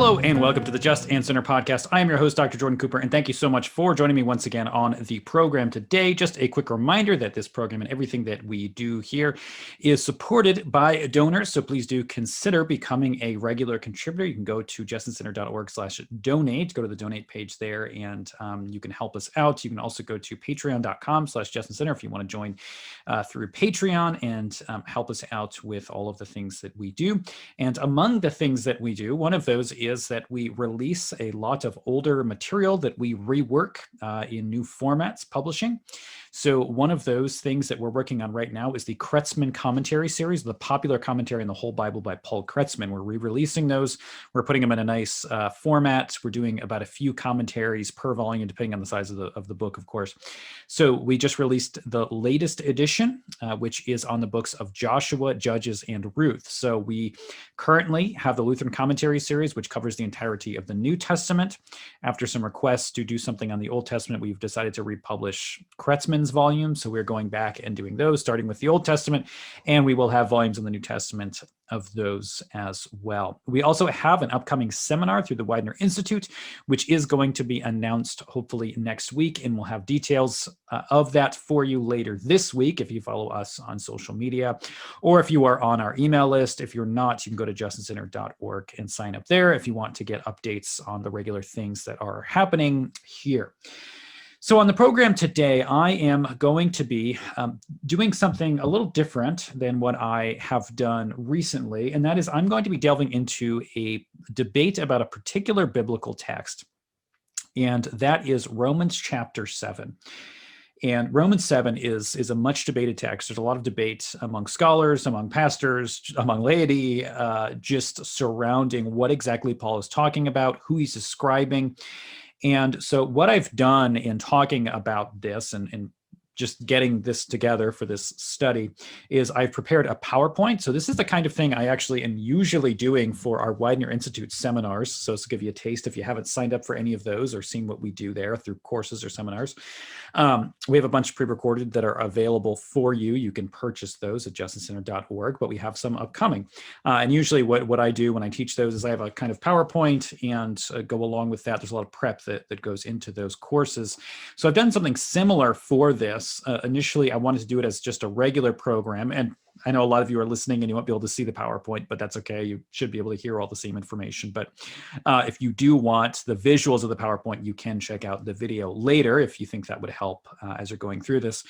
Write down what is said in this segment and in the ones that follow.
Hello and welcome to the Just and Sinner podcast. I am your host, Dr. Jordan Cooper, and thank you so much for joining me once again on the program today. Just a quick reminder that this program and everything that we do here is supported by donors, so please do consider becoming a regular contributor. You can go to justinsinner.org/donate, go to the donate page there, and you can help us out. You can also go to patreon.com/justinsinner if you want to join through Patreon and help us out with all of the things that we do. And among the things that we do, one of those is that we release a lot of older material that we rework in new formats publishing. So one of those things that we're working on right now is the Kretzmann commentary series, the popular commentary on the whole Bible by Paul Kretzmann. We're re-releasing those. We're putting them in a nice format. We're doing about a few commentaries per volume, depending on the size of the book, of course. So we just released the latest edition, which is on the books of Joshua, Judges, and Ruth. So we currently have the Lutheran commentary series, which covers the entirety of the New Testament. After some requests to do something on the Old Testament, we've decided to republish Kretzmann's volumes. So we're going back and doing those, starting with the Old Testament, and we will have volumes in the New Testament of those as well. We also have an upcoming seminar through the Widener Institute, which is going to be announced hopefully next week, and we'll have details of that for you later this week if you follow us on social media, or if you are on our email list. If you're not, you can go to justinsinner.org and sign up there if you want to get updates on the regular things that are happening here. So on the program today, I am going to be doing something a little different than what I have done recently, and that is I'm going to be delving into a debate about a particular biblical text, and that is Romans chapter 7. And Romans 7 is a much debated text. There's a lot of debate among scholars, among pastors, among laity, just surrounding what exactly Paul is talking about, who he's describing. And so what I've done in talking about this and just getting this together for this study is I've prepared a PowerPoint. So this is the kind of thing I actually am usually doing for our Widener Institute seminars. So this will give you a taste if you haven't signed up for any of those or seen what we do there through courses or seminars. We have a bunch pre-recorded that are available for you. You can purchase those at justinsinner.org, but we have some upcoming. And usually what I do when I teach those is I have a kind of PowerPoint and go along with that. There's a lot of prep that goes into those courses. So I've done something similar for this. Initially, I wanted to do it as just a regular program, and I know a lot of you are listening and you won't be able to see the PowerPoint, but that's okay. You should be able to hear all the same information. But if you do want the visuals of the PowerPoint, you can check out the video later if you think that would help as you're going through this.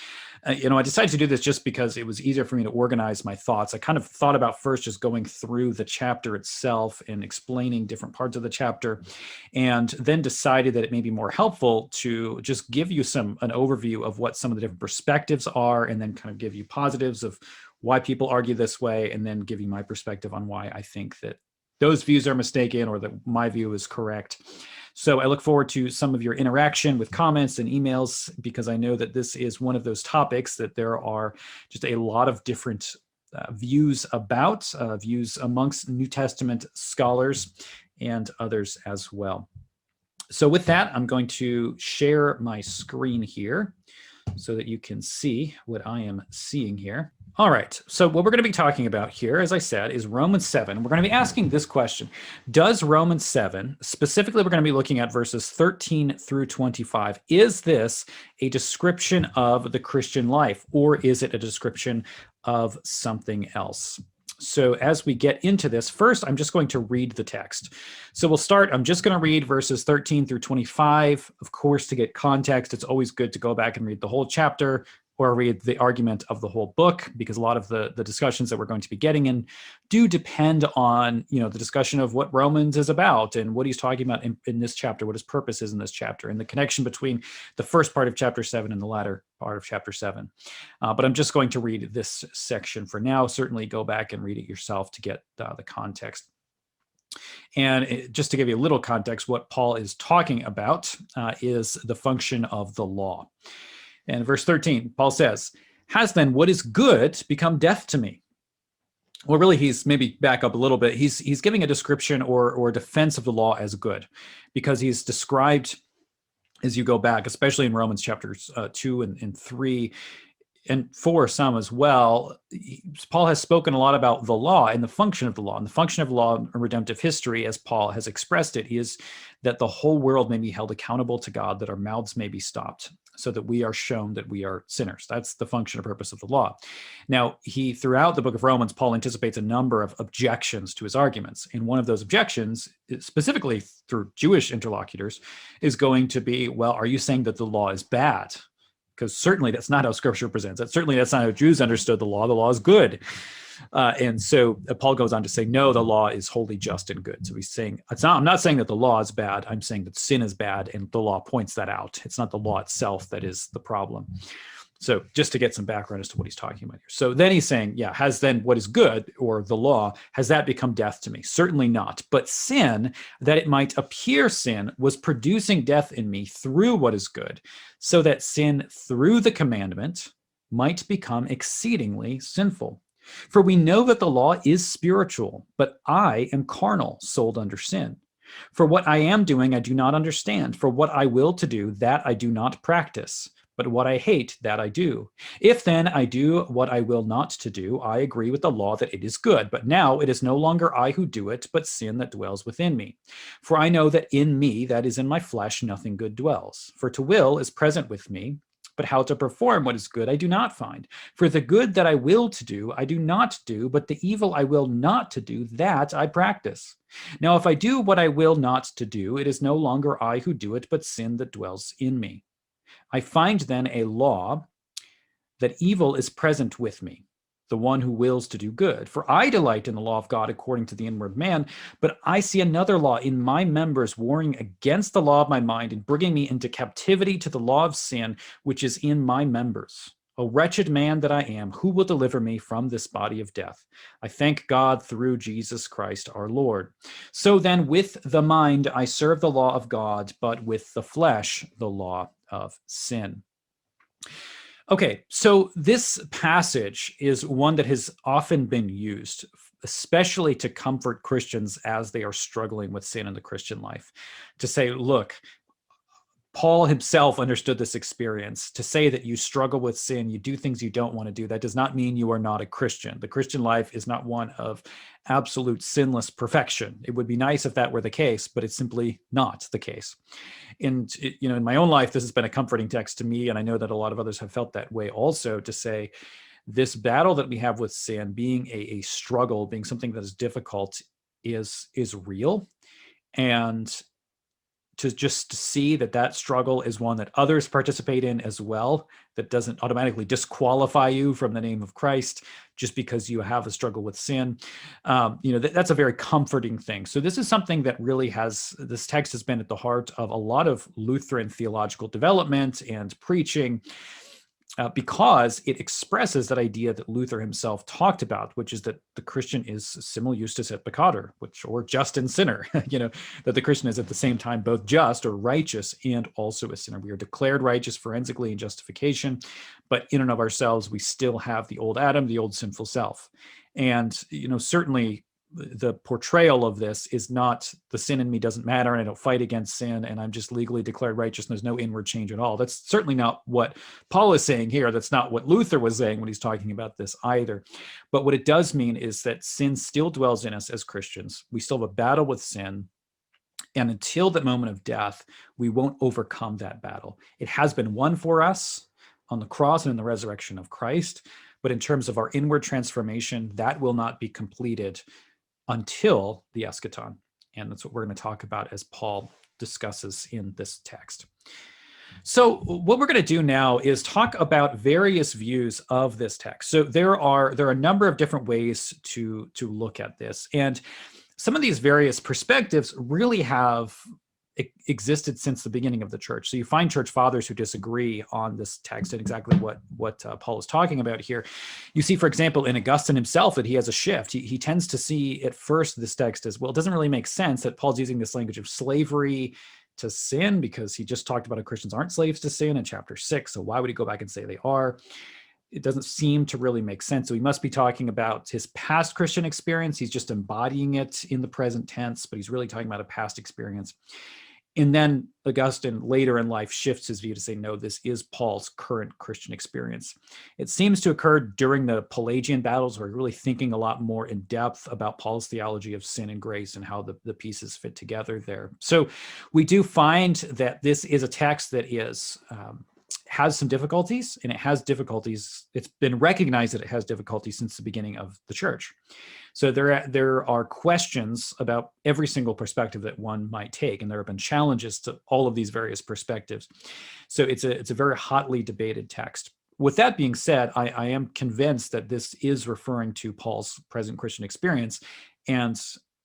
I decided to do this just because it was easier for me to organize my thoughts. I kind of thought about first just going through the chapter itself and explaining different parts of the chapter, and then decided that it may be more helpful to just give you an overview of what some of the different perspectives are, and then kind of give you positives of why people argue this way, and then give you my perspective on why I think that those views are mistaken or that my view is correct. So I look forward to some of your interaction with comments and emails, because I know that this is one of those topics that there are just a lot of different views about, views amongst New Testament scholars and others as well. So with that, I'm going to share my screen here so that you can see what I am seeing here. All right, so what we're going to be talking about here, as I said, is Romans 7. We're going to be asking this question. Does Romans 7, specifically we're going to be looking at verses 13 through 25, is this a description of the Christian life, or is it a description of something else? So as we get into this, first, I'm just going to read the text. So we'll start, I'm just going to read verses 13 through 25. Of course, to get context, it's always good to go back and read the whole chapter or read the argument of the whole book, because a lot of the discussions that we're going to be getting in do depend on, the discussion of what Romans is about and what he's talking about in this chapter, what his purpose is in this chapter, and the connection between the first part of chapter 7 and the latter part of chapter 7. But I'm just going to read this section for now. Certainly go back and read it yourself to get the context. And just to give you a little context, what Paul is talking about is the function of the law. And verse 13, Paul says, "Has then what is good become death to me?" Well, really, he's maybe back up a little bit. He's giving a description or defense of the law as good, because he's described, as you go back, especially in Romans chapters 2 and 3, and for some as well, Paul has spoken a lot about the law and the function of the law. And the function of law in redemptive history, as Paul has expressed it, is that the whole world may be held accountable to God, that our mouths may be stopped, so that we are shown that we are sinners. That's the function or purpose of the law. Now, throughout the book of Romans, Paul anticipates a number of objections to his arguments. And one of those objections, specifically through Jewish interlocutors, is going to be, well, are you saying that the law is bad? Because certainly that's not how Scripture presents it. Certainly that's not how Jews understood the law. The law is good. And so Paul goes on to say, no, the law is wholly just and good. So he's saying, I'm not saying that the law is bad. I'm saying that sin is bad, and the law points that out. It's not the law itself that is the problem. So just to get some background as to what he's talking about here. So then he's saying, has then what is good, or the law, has that become death to me? Certainly not. But sin, that it might appear sin, was producing death in me through what is good, so that sin through the commandment might become exceedingly sinful. For we know that the law is spiritual, but I am carnal, sold under sin. For what I am doing, I do not understand. For what I will to do, that I do not practice. But what I hate, that I do. If then I do what I will not to do, I agree with the law that it is good. But now it is no longer I who do it, but sin that dwells within me. For I know that in me, that is in my flesh, nothing good dwells. For to will is present with me, but how to perform what is good I do not find. For the good that I will to do, I do not do, but the evil I will not to do, that I practice. Now if I do what I will not to do, it is no longer I who do it, but sin that dwells in me. I find then a law that evil is present with me, the one who wills to do good. For I delight in the law of God according to the inward man, but I see another law in my members warring against the law of my mind and bringing me into captivity to the law of sin, which is in my members. O wretched man that I am, who will deliver me from this body of death? I thank God through Jesus Christ our Lord. So then with the mind I serve the law of God, but with the flesh the law of sin. Okay, so this passage is one that has often been used, especially to comfort Christians as they are struggling with sin in the Christian life, to say, look, Paul himself understood this experience. To say that you struggle with sin, you do things you don't want to do, that does not mean you are not a Christian. The Christian life is not one of absolute sinless perfection. It would be nice if that were the case, but it's simply not the case. And in my own life, this has been a comforting text to me, and I know that a lot of others have felt that way also, to say this battle that we have with sin, being a struggle, being something that is difficult, is real. And to just see that struggle is one that others participate in as well, that doesn't automatically disqualify you from the name of Christ just because you have a struggle with sin. That's a very comforting thing. So this is something that really this text has been at the heart of a lot of Lutheran theological development and preaching, because it expresses that idea that Luther himself talked about, which is that the Christian is simul justus et peccator, or just and sinner, that the Christian is at the same time both just or righteous and also a sinner. We are declared righteous forensically in justification, but in and of ourselves, we still have the old Adam, the old sinful self. And, certainly the portrayal of this is not the sin in me doesn't matter and I don't fight against sin and I'm just legally declared righteous and there's no inward change at all. That's certainly not what Paul is saying here. That's not what Luther was saying when he's talking about this either. But what it does mean is that sin still dwells in us as Christians. We still have a battle with sin. And until that moment of death, we won't overcome that battle. It has been won for us on the cross and in the resurrection of Christ. But in terms of our inward transformation, that will not be completed until the eschaton. And that's what we're going to talk about as Paul discusses in this text. So what we're going to do now is talk about various views of this text. So there are a number of different ways to look at this. And some of these various perspectives really have existed since the beginning of the church. So you find church fathers who disagree on this text and exactly what Paul is talking about here. You see, for example, in Augustine himself, that he has a shift. He tends to see at first this text as, well, it doesn't really make sense that Paul's using this language of slavery to sin, because he just talked about how Christians aren't slaves to sin in chapter 6. So why would he go back and say they are? It doesn't seem to really make sense. So he must be talking about his past Christian experience. He's just embodying it in the present tense, but he's really talking about a past experience. And then Augustine later in life shifts his view to say, no, this is Paul's current Christian experience. It seems to occur during the Pelagian battles, where we're really thinking a lot more in depth about Paul's theology of sin and grace and how the pieces fit together there. So we do find that this is a text that has some difficulties, and it has difficulties. It's been recognized that it has difficulties since the beginning of the church. So there are questions about every single perspective that one might take, and there have been challenges to all of these various perspectives. So it's a very hotly debated text. With that being said, I am convinced that this is referring to Paul's present Christian experience, and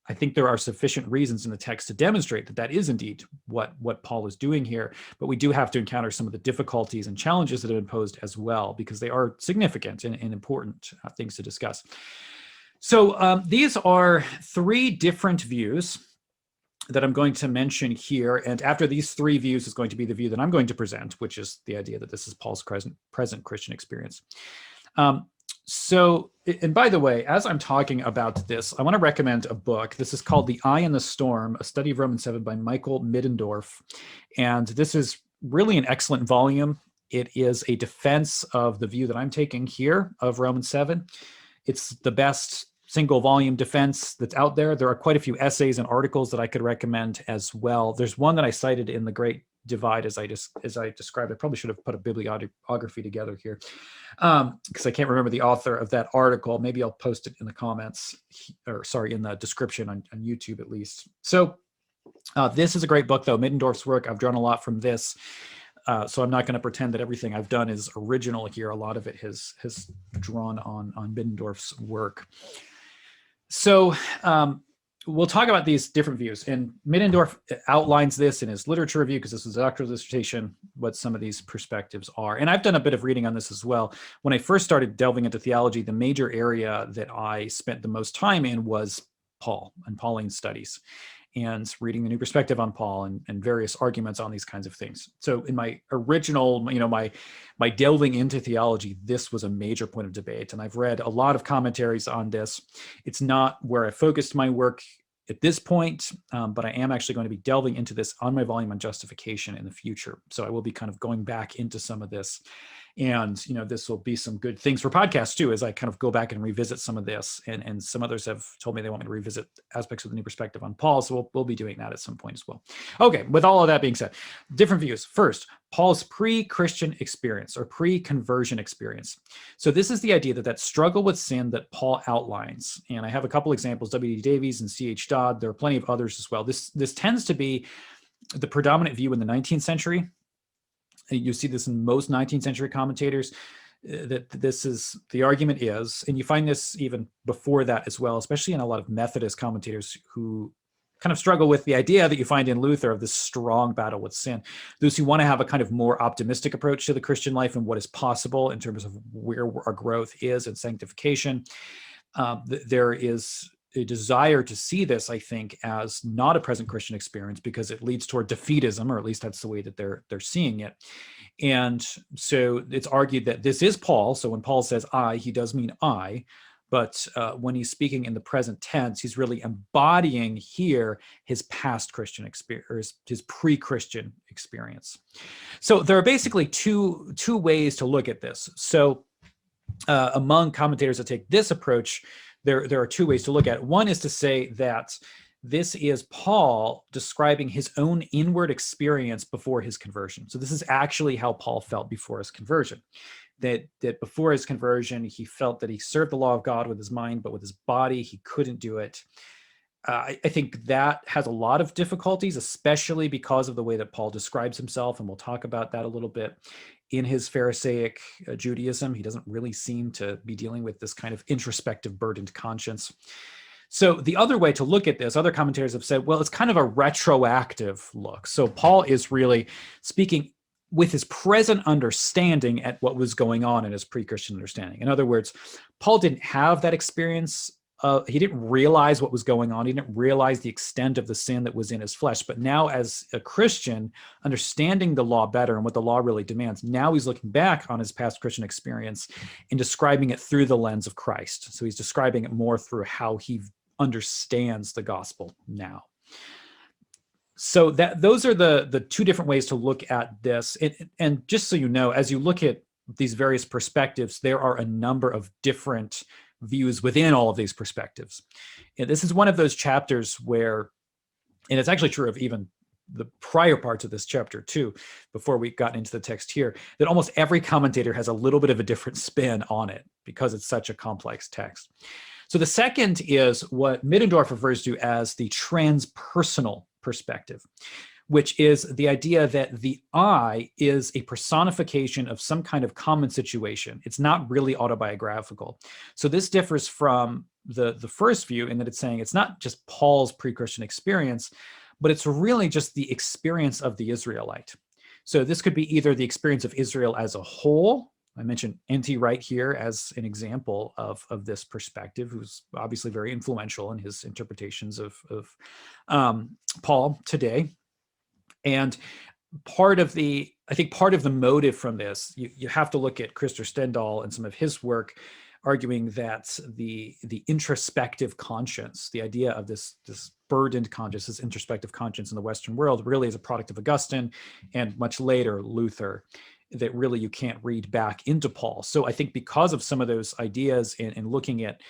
I think there are sufficient reasons in the text to demonstrate that that is indeed what Paul is doing here. But we do have to encounter some of the difficulties and challenges that have been posed as well, because they are significant and important things to discuss. So these are three different views that I'm going to mention here. And after these three views is going to be the view that I'm going to present, which is the idea that this is Paul's present Christian experience. And by the way, as I'm talking about this, I want to recommend a book. This is called The Eye in the Storm, a study of Romans 7 by Michael Middendorf. And this is really an excellent volume. It is a defense of the view that I'm taking here of Romans 7. It's the best single volume defense that's out there. There are quite a few essays and articles that I could recommend as well. There's one that I cited in The Great Divide as I described. I probably should have put a bibliography together here because I can't remember the author of that article. Maybe I'll post it in the comments, in the description on YouTube at least. So this is a great book though, Middendorf's work. I've drawn a lot from this. So I'm not going to pretend that everything I've done is original here. A lot of it has drawn on Middendorf's work. So we'll talk about these different views. And Middendorf outlines this in his literature review, because this was a doctoral dissertation, what some of these perspectives are. And I've done a bit of reading on this as well. When I first started delving into theology, the major area that I spent the most time in was Paul and Pauline studies, and reading the New Perspective on Paul and various arguments on these kinds of things. So in my original, my delving into theology, this was a major point of debate. And I've read a lot of commentaries on this. It's not where I focused my work at this point, but I am actually going to be delving into this on my volume on justification in the future. So I will be kind of going back into some of this. And, this will be some good things for podcasts too, as I kind of go back and revisit some of this. And some others have told me they want me to revisit aspects of the New Perspective on Paul. So we'll be doing that at some point as well. Okay, with all of that being said, different views. First, Paul's pre-Christian experience or pre-conversion experience. So this is the idea that struggle with sin that Paul outlines. And I have a couple examples, W.D. Davies and C.H. Dodd. There are plenty of others as well. This tends to be the predominant view in the 19th century. You see this in most 19th century commentators, that this is, the argument is, and you find this even before that as well, especially in a lot of Methodist commentators who kind of struggle with the idea that you find in Luther of this strong battle with sin. Those who want to have a kind of more optimistic approach to the Christian life and what is possible in terms of where our growth is in sanctification. There is a desire to see this, I think, as not a present Christian experience because it leads toward defeatism, or at least that's the way that they're seeing it. And so it's argued that this is Paul. So when Paul says I, he does mean I. But when he's speaking in the present tense, he's really embodying here his past Christian experience, his pre-Christian experience. So there are basically two ways to look at this. So among commentators that take this approach, there are two ways to look at it. One is to say that this is Paul describing his own inward experience before his conversion. So this is actually how Paul felt before his conversion. That before his conversion, he felt that he served the law of God with his mind, but with his body, he couldn't do it. I think that has a lot of difficulties, especially because of the way that Paul describes himself, and we'll talk about that a little bit. In his Pharisaic Judaism, he doesn't really seem to be dealing with this kind of introspective, burdened conscience. So the other way to look at this, other commentators have said, well, it's kind of a retroactive look. So Paul is really speaking with his present understanding at what was going on in his pre-Christian understanding. In other words, Paul didn't have that experience. He didn't realize what was going on. He didn't realize the extent of the sin that was in his flesh. But now as a Christian, understanding the law better and what the law really demands, now he's looking back on his past Christian experience and describing it through the lens of Christ. So he's describing it more through how he understands the gospel now. So those are the two different ways to look at this. And just so you know, as you look at these various perspectives, there are a number of different views within all of these perspectives. And this is one of those chapters where, and it's actually true of even the prior parts of this chapter too, before we got into the text here, that almost every commentator has a little bit of a different spin on it because it's such a complex text. So the second is what Middendorf refers to as the transpersonal perspective, which is the idea that the I is a personification of some kind of common situation. It's not really autobiographical. So this differs from the first view in that it's saying it's not just Paul's pre-Christian experience, but it's really just the experience of the Israelite. So this could be either the experience of Israel as a whole. I mentioned N.T. Wright here as an example of this perspective, who's obviously very influential in his interpretations of Paul today. And part of the motive from this, you have to look at Christopher Stendahl and some of his work, arguing that the introspective conscience, the idea of this burdened conscience, this introspective conscience in the Western world, really is a product of Augustine and much later Luther, that really you can't read back into Paul. So I think because of some of those ideas and looking at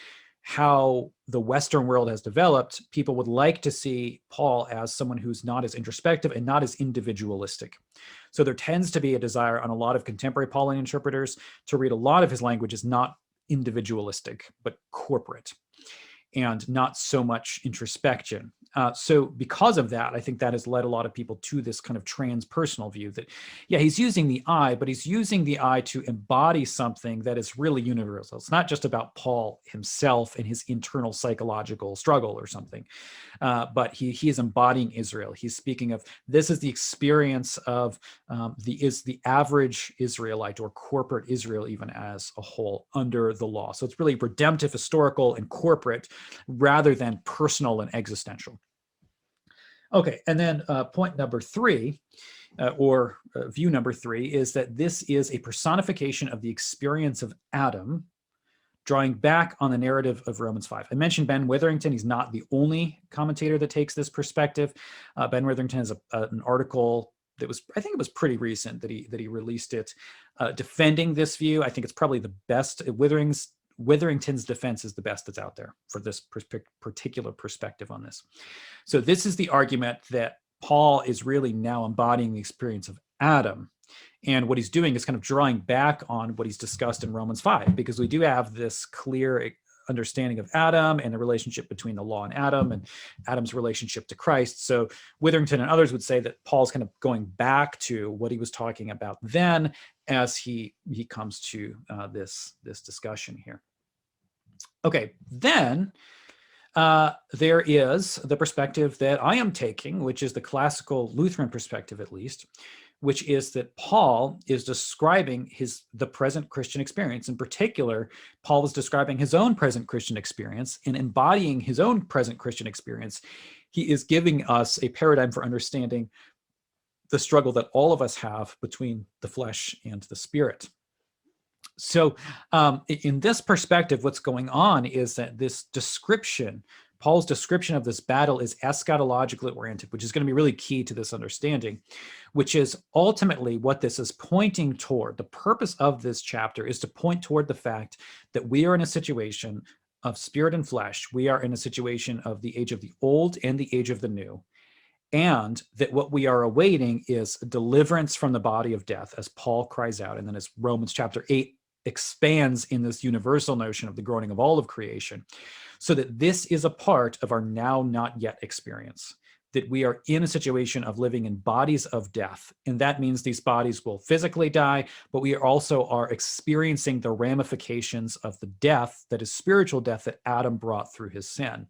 how the Western world has developed, people would like to see Paul as someone who's not as introspective and not as individualistic. So there tends to be a desire on a lot of contemporary Pauline interpreters to read a lot of his language as not individualistic, but corporate, and not so much introspection. So because of that, I think that has led a lot of people to this kind of transpersonal view that, yeah, he's using the I, but he's using the I to embody something that is really universal. It's not just about Paul himself and his internal psychological struggle or something, but he is embodying Israel. He's speaking of, this is the experience of the average Israelite or corporate Israel even as a whole under the law. So it's really redemptive, historical, and corporate rather than personal and existential. Okay, and then point number three, or view number three, is that this is a personification of the experience of Adam, drawing back on the narrative of Romans 5. I mentioned Ben Witherington. He's not the only commentator that takes this perspective. Ben Witherington has an article that was, I think it was pretty recent that he released it, defending this view. I think it's probably the best. Witherington's defense is the best that's out there for this particular perspective on this. So this is the argument that Paul is really now embodying the experience of Adam. And what he's doing is kind of drawing back on what he's discussed in Romans 5, because we do have this clear understanding of Adam and the relationship between the law and Adam's relationship to Christ. So Witherington and others would say that Paul's kind of going back to what he was talking about then as he comes to this discussion here. Okay, then there is the perspective that I am taking, which is the classical Lutheran perspective at least, which is that Paul is describing the present Christian experience. In particular, Paul was describing his own present Christian experience, and embodying his own present Christian experience, he is giving us a paradigm for understanding the struggle that all of us have between the flesh and the spirit. So in this perspective, what's going on is that this description, Paul's description of this battle, is eschatologically oriented, which is going to be really key to this understanding, which is ultimately what this is pointing toward. The purpose of this chapter is to point toward the fact that we are in a situation of spirit and flesh. We are in a situation of the age of the old and the age of the new. And that what we are awaiting is deliverance from the body of death, as Paul cries out. And then as Romans chapter 8 expands in this universal notion of the groaning of all of creation, so that this is a part of our now not yet experience, that we are in a situation of living in bodies of death. And that means these bodies will physically die, but we also are experiencing the ramifications of the death that is spiritual death that Adam brought through his sin.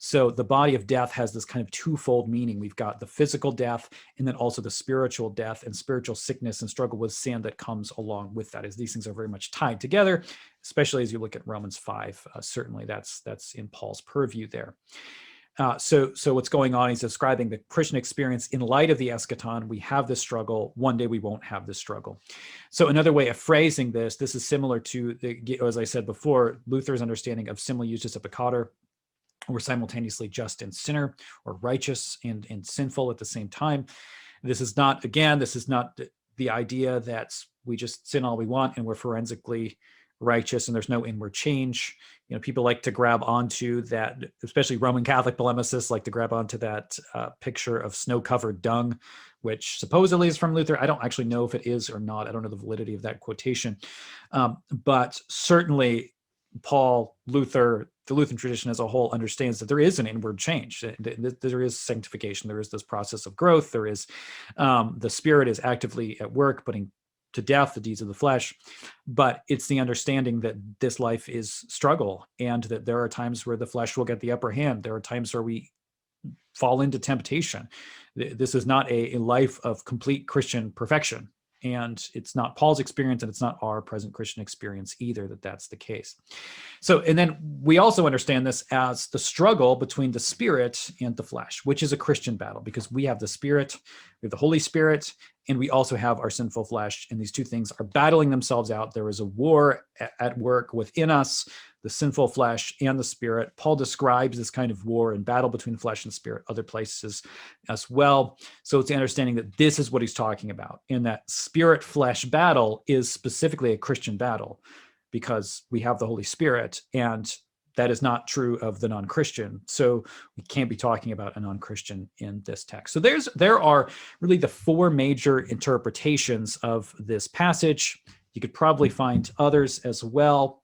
So the body of death has this kind of twofold meaning. We've got the physical death, and then also the spiritual death and spiritual sickness and struggle with sin that comes along with that, as these things are very much tied together, especially as you look at Romans 5. Certainly that's in Paul's purview there. So what's going on, he's describing the Christian experience in light of the eschaton. We have this struggle. One day we won't have this struggle. So another way of phrasing this is similar to, as I said before, Luther's understanding of simile justus et peccator, we're simultaneously just and sinner, or righteous and sinful at the same time. This is not the idea that we just sin all we want and we're forensically righteous and there's no inward change. People like to grab onto that, especially Roman Catholic polemicists like to grab onto that picture of snow-covered dung, which supposedly is from Luther. I don't actually know if it is or not. I don't know the validity of that quotation. But certainly Paul, Luther, the Lutheran tradition as a whole understands that there is an inward change. There is sanctification. There is this process of growth. There is the Spirit is actively at work, putting to death the deeds of the flesh. But it's the understanding that this life is struggle, and that there are times where the flesh will get the upper hand. There are times where we fall into temptation. This is not a life of complete Christian perfection. And it's not Paul's experience, and it's not our present Christian experience either, that's the case. So, and then we also understand this as the struggle between the Spirit and the flesh, which is a Christian battle, because we have the Spirit, we have the Holy Spirit, and we also have our sinful flesh. And these two things are battling themselves out. There is a war at work within us, the sinful flesh and the Spirit. Paul describes this kind of war and battle between flesh and spirit other places as well. So it's the understanding that this is what he's talking about. And that Spirit-flesh battle is specifically a Christian battle, because we have the Holy Spirit, and that is not true of the non-Christian. So we can't be talking about a non-Christian in this text. So there are really the four major interpretations of this passage. You could probably find others as well.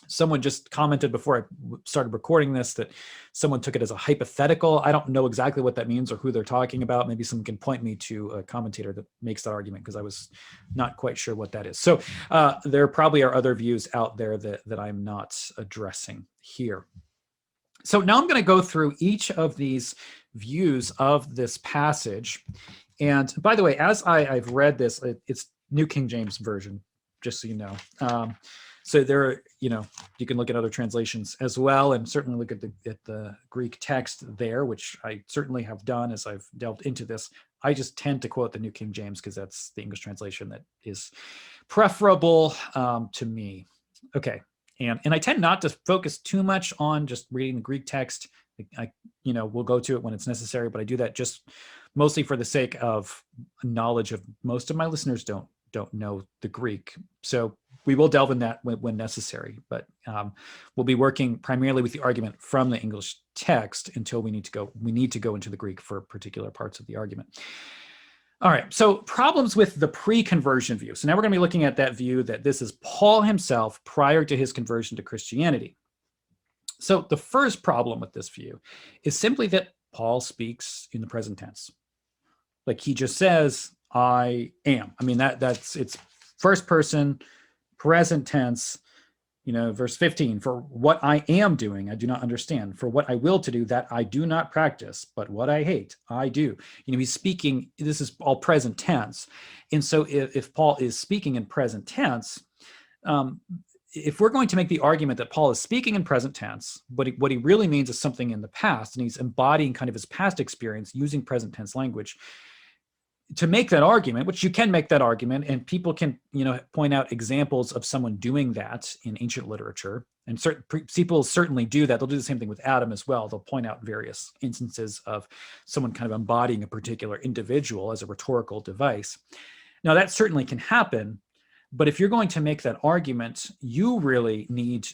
Someone just commented before I started recording this that someone took it as a hypothetical. I don't know exactly what that means or who they're talking about. Maybe someone can point me to a commentator that makes that argument, because I was not quite sure what that is. So there probably are other views out there that I'm not addressing here. So now I'm going to go through each of these views of this passage. And by the way, as I've read this, it's New King James Version, just so you know. So there, you can look at other translations as well, and certainly look at the Greek text there, which I certainly have done as I've delved into this. I just tend to quote the New King James because that's the English translation that is preferable to me. Okay, and I tend not to focus too much on just reading the Greek text. We'll go to it when it's necessary, but I do that just mostly for the sake of knowledge of most of my listeners don't know the Greek. So we will delve in that when necessary, but we'll be working primarily with the argument from the English text until we need to go into the Greek for particular parts of the argument. All right, so problems with the pre-conversion view. So now we're going to be looking at that view that this is Paul himself prior to his conversion to Christianity. So the first problem with this view is simply that Paul speaks in the present tense. Like he just says, I am. I mean, it's first person, present tense, verse 15, for what I am doing, I do not understand. For what I will to do, that I do not practice, but what I hate, I do. He's speaking, this is all present tense. And so if Paul is speaking in present tense, if we're going to make the argument that Paul is speaking in present tense, but what he really means is something in the past, and he's embodying kind of his past experience using present tense language, to make that argument, which you can make that argument, and people can, point out examples of someone doing that in ancient literature, and people certainly do that. They'll do the same thing with Adam as well. They'll point out various instances of someone kind of embodying a particular individual as a rhetorical device. Now, that certainly can happen, but if you're going to make that argument, you really need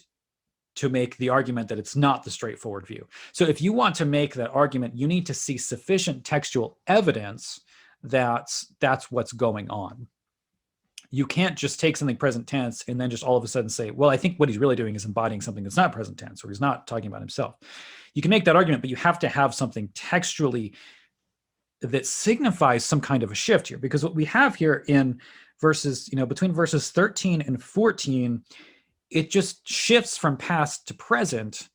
to make the argument that it's not the straightforward view. So if you want to make that argument, you need to see sufficient textual evidence that's what's going on. You can't just take something present tense and then just all of a sudden say, well, I think what he's really doing is embodying something that's not present tense, or he's not talking about himself. You can make that argument, but you have to have something textually that signifies some kind of a shift here, because what we have here in verses, between verses 13 and 14, it just shifts from past to present.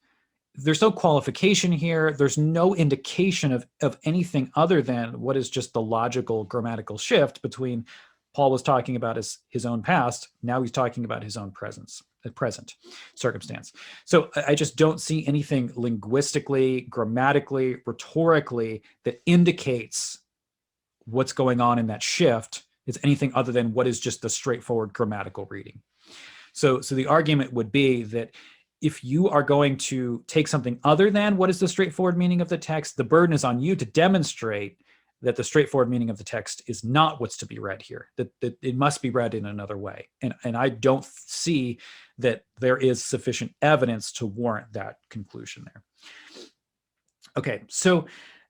There's no qualification here. There's no indication of anything other than what is just the logical grammatical shift between Paul was talking about his own past. Now he's talking about his own present circumstance. So I just don't see anything linguistically, grammatically, rhetorically that indicates what's going on in that shift is anything other than what is just the straightforward grammatical reading. So the argument would be that if you are going to take something other than what is the straightforward meaning of the text, the burden is on you to demonstrate that the straightforward meaning of the text is not what's to be read here, that it must be read in another way. And I don't see that there is sufficient evidence to warrant that conclusion there. Okay, so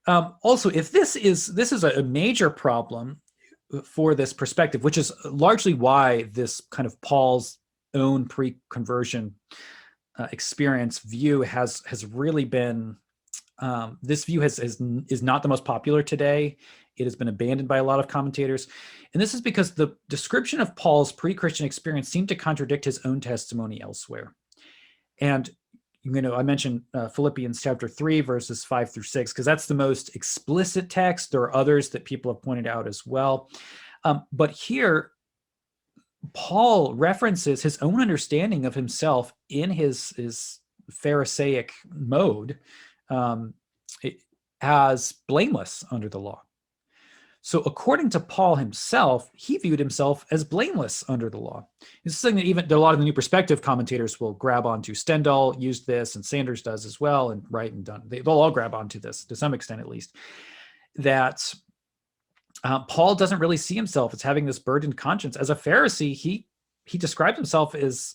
also, if this is a major problem for this perspective, which is largely why this kind of Paul's own pre-conversion experience view has really been, this view is not the most popular today. It has been abandoned by a lot of commentators. And this is because the description of Paul's pre-Christian experience seemed to contradict his own testimony elsewhere. And, I mentioned Philippians chapter 3, verses 5 through 6, because that's the most explicit text. There are others that people have pointed out as well. But here, Paul references his own understanding of himself in his Pharisaic mode as blameless under the law. So according to Paul himself, he viewed himself as blameless under the law. This is something that a lot of the New Perspective commentators will grab onto. Stendhal used this, and Sanders does as well, and Wright and Dunn. They'll all grab onto this to some extent, at least, that Paul doesn't really see himself as having this burdened conscience. As a Pharisee, he described himself as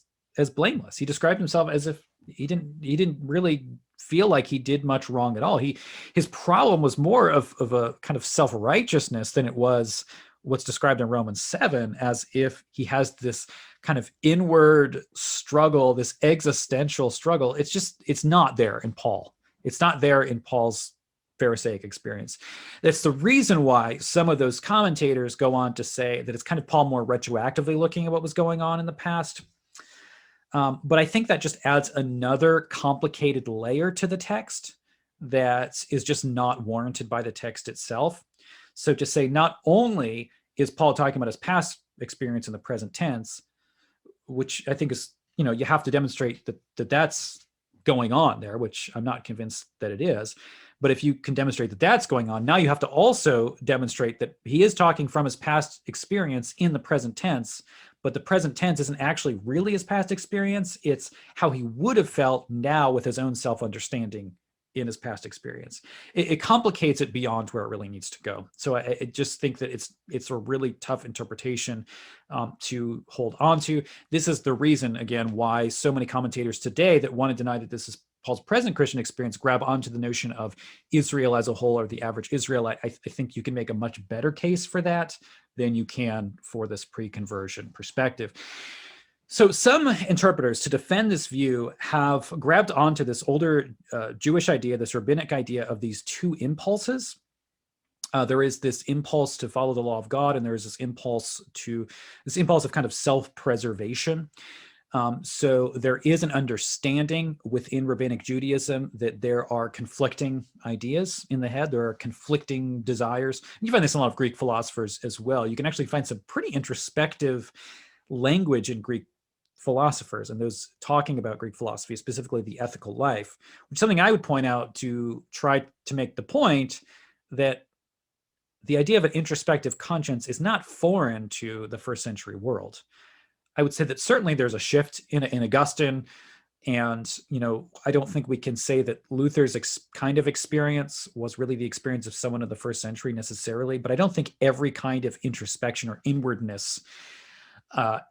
blameless. He described himself as if he didn't really feel like he did much wrong at all. His problem was more of a kind of self-righteousness than it was what's described in Romans 7, as if he has this kind of inward struggle, this existential struggle. It's not there in Paul. It's not there in Paul's Pharisaic experience. That's the reason why some of those commentators go on to say that it's kind of Paul more retroactively looking at what was going on in the past. But I think that just adds another complicated layer to the text that is just not warranted by the text itself. So to say, not only is Paul talking about his past experience in the present tense, which I think is, you have to demonstrate that that's going on there, which I'm not convinced that it is. But if you can demonstrate that that's going on, now you have to also demonstrate that he is talking from his past experience in the present tense, but the present tense isn't actually really his past experience. It's how he would have felt now with his own self-understanding in his past experience. It complicates it beyond where it really needs to go. So I just think that it's a really tough interpretation to hold on to. This is the reason, again, why so many commentators today that want to deny that this is Paul's present Christian experience grab onto the notion of Israel as a whole, or the average Israelite. I think you can make a much better case for that than you can for this pre-conversion perspective. So some interpreters, to defend this view, have grabbed onto this older Jewish idea, this rabbinic idea of these two impulses. There is this impulse to follow the law of God, and there is this impulse of kind of self-preservation. So there is an understanding within rabbinic Judaism that there are conflicting ideas in the head. There are conflicting desires. You find this in a lot of Greek philosophers as well. You can actually find some pretty introspective language in Greek philosophers and those talking about Greek philosophy, specifically the ethical life, which is something I would point out to try to make the point that the idea of an introspective conscience is not foreign to the first century world. I would say that certainly there's a shift in Augustine, and I don't think we can say that Luther's kind of experience was really the experience of someone of the first century necessarily, but I don't think every kind of introspection or inwardness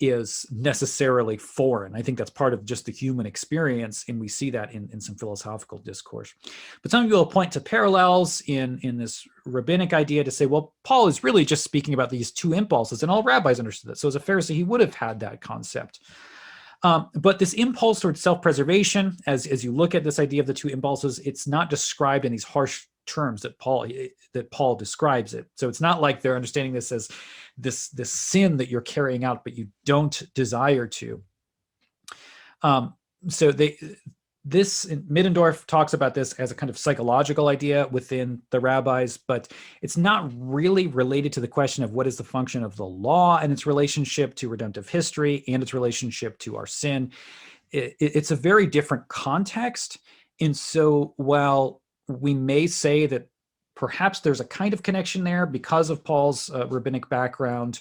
is necessarily foreign. I think that's part of just the human experience, and we see that in some philosophical discourse. But some people will point to parallels in this rabbinic idea to say, well, Paul is really just speaking about these two impulses, and all rabbis understood that. So as a Pharisee, he would have had that concept. But this impulse towards self-preservation, as you look at this idea of the two impulses, it's not described in these harsh terms that Paul describes it. So it's not like they're understanding this as this sin that you're carrying out, but you don't desire to. So Middendorf talks about this as a kind of psychological idea within the rabbis, but it's not really related to the question of what is the function of the law and its relationship to redemptive history and its relationship to our sin. It's a very different context. And so while we may say that perhaps there's a kind of connection there because of Paul's rabbinic background,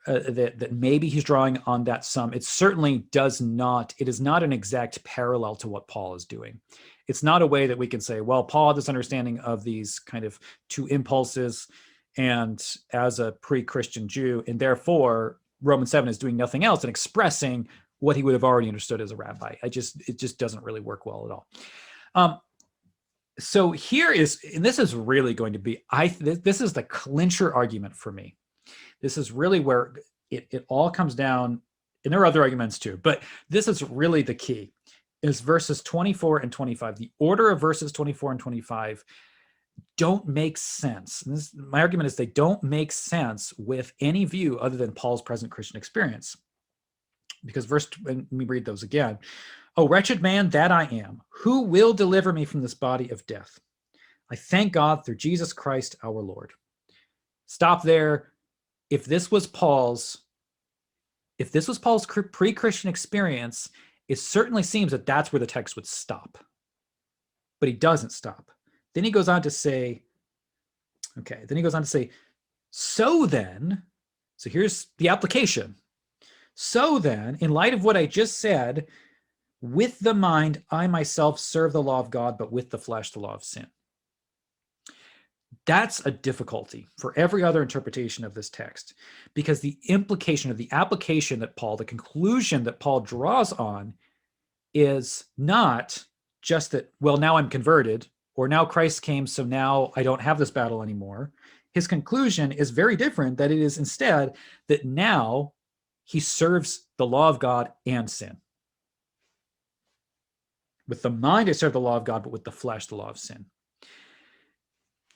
that maybe he's drawing on that some. It certainly does not, it is not an exact parallel to what Paul is doing. It's not a way that we can say, well, Paul had this understanding of these kind of two impulses, and as a pre-Christian Jew, and therefore Romans 7 is doing nothing else than expressing what he would have already understood as a rabbi. It just doesn't really work well at all. So here is, and this is really going to be, this is the clincher argument for me. This is really where it all comes down, and there are other arguments too, but this is really the key, is verses 24 and 25. The order of verses 24 and 25 don't make sense. My argument is they don't make sense with any view other than Paul's present Christian experience. Because let me read those again. "O wretched man that I am, who will deliver me from this body of death? I thank God through Jesus Christ our Lord." Stop there. If this was Paul's pre-Christian experience, it certainly seems that that's where the text would stop. But he doesn't stop. Then he goes on to say, so here's the application. "So then, in light of what I just said, with the mind, I myself serve the law of God, but with the flesh, the law of sin." That's a difficulty for every other interpretation of this text, because the implication of the application that the conclusion that Paul draws on is not just that, well, now I'm converted, or now Christ came, so now I don't have this battle anymore. His conclusion is very different, that it is instead that now he serves the law of God and sin. With the mind, I serve the law of God, but with the flesh, the law of sin.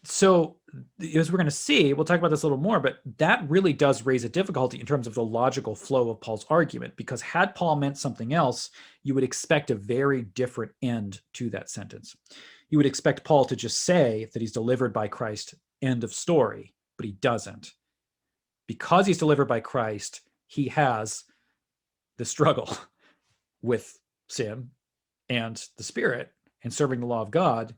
So as we're going to see, we'll talk about this a little more, but that really does raise a difficulty in terms of the logical flow of Paul's argument, because had Paul meant something else, you would expect a very different end to that sentence. You would expect Paul to just say that he's delivered by Christ, end of story, but he doesn't. Because he's delivered by Christ, he has the struggle with sin and the Spirit and serving the law of God,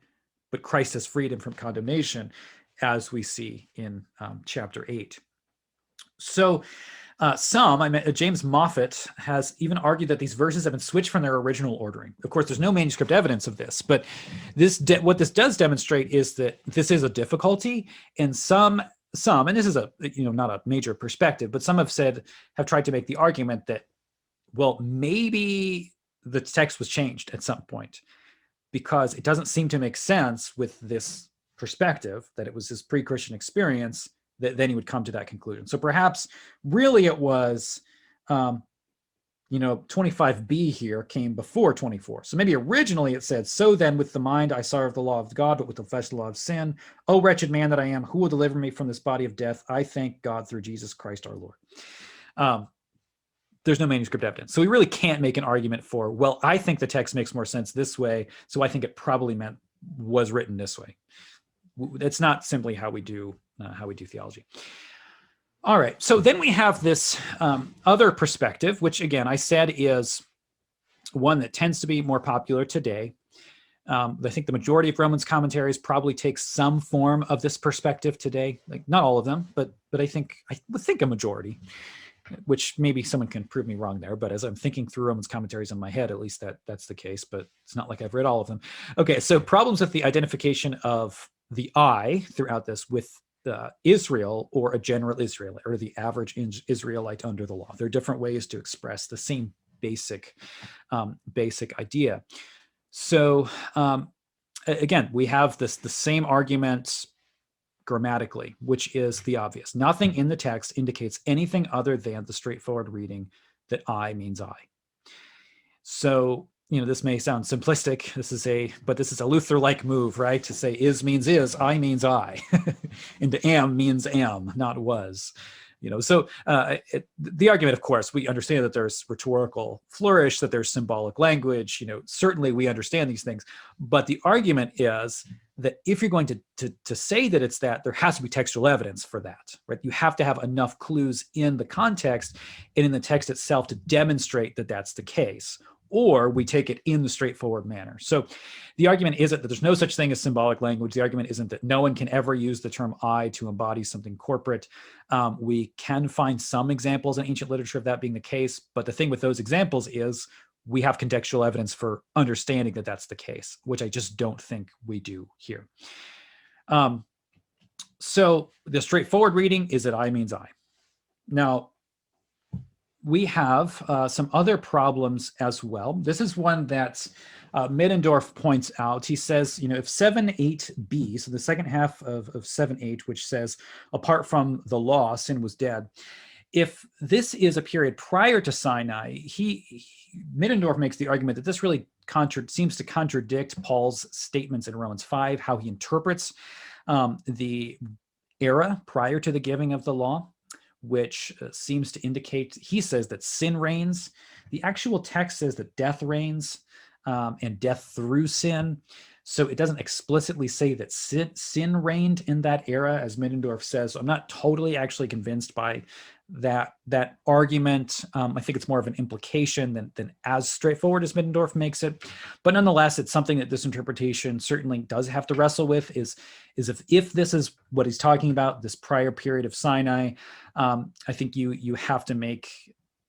but Christ has freed him from condemnation, as we see in chapter 8. So James Moffat has even argued that these verses have been switched from their original ordering. Of course, there's no manuscript evidence of this, but what this does demonstrate is that this is a difficulty, and some, and this is not a major perspective, but some have tried to make the argument that, well, maybe the text was changed at some point, because it doesn't seem to make sense with this perspective that it was his pre-Christian experience that then he would come to that conclusion. So perhaps really it was, 25b here came before 24. So maybe originally it said, "So then with the mind I serve the law of God, but with the flesh the law of sin. O wretched man that I am, who will deliver me from this body of death? I thank God through Jesus Christ our Lord." There's no manuscript evidence. So we really can't make an argument for, well, I think the text makes more sense this way, so I think it probably was written this way. That's not simply how we do theology. All right, so then we have this other perspective, which again, I said is one that tends to be more popular today. I think the majority of Romans commentaries probably take some form of this perspective today. Like, not all of them, but I would think a majority, which maybe someone can prove me wrong there. But as I'm thinking through Romans commentaries in my head, at least that's the case, but it's not like I've read all of them. Okay, so problems with the identification of the I throughout this with Israel, or a general Israelite, or the average Israelite under the law. There are different ways to express the same basic idea. So again, we have the same argument grammatically, which is the obvious. Nothing in the text indicates anything other than the straightforward reading that I means I. So, this may sound simplistic. This is a Luther-like move, right? To say is means is, I means I, and am means am, not was. So the argument, of course, we understand that there's rhetorical flourish, that there's symbolic language. Certainly we understand these things, but the argument is that if you're going to say that it's that, there has to be textual evidence for that, right? You have to have enough clues in the context and in the text itself to demonstrate that that's the case. or we take it in the straightforward manner. So the argument isn't that there's no such thing as symbolic language. The argument isn't that no one can ever use the term I to embody something corporate. We can find some examples in ancient literature of that being the case, but the thing with those examples is we have contextual evidence for understanding that that's the case, which I just don't think we do here. So the straightforward reading is that I means I. Now, we have some other problems as well. This is one that Middendorf points out. He says, if 7:8b, so the second half of 7:8, which says, apart from the law, sin was dead. If this is a period prior to Sinai, Middendorf makes the argument that this really seems to contradict Paul's statements in Romans 5, how he interprets the era prior to the giving of the law, which seems to indicate, he says that sin reigns. The actual text says that death reigns, and death through sin. So it doesn't explicitly say that sin reigned in that era, as Middendorf says. So I'm not totally actually convinced by that argument. I think it's more of an implication than as straightforward as Middendorf makes it. But nonetheless, it's something that this interpretation certainly does have to wrestle with, is if this is what he's talking about, this prior period of Sinai, I think you have to make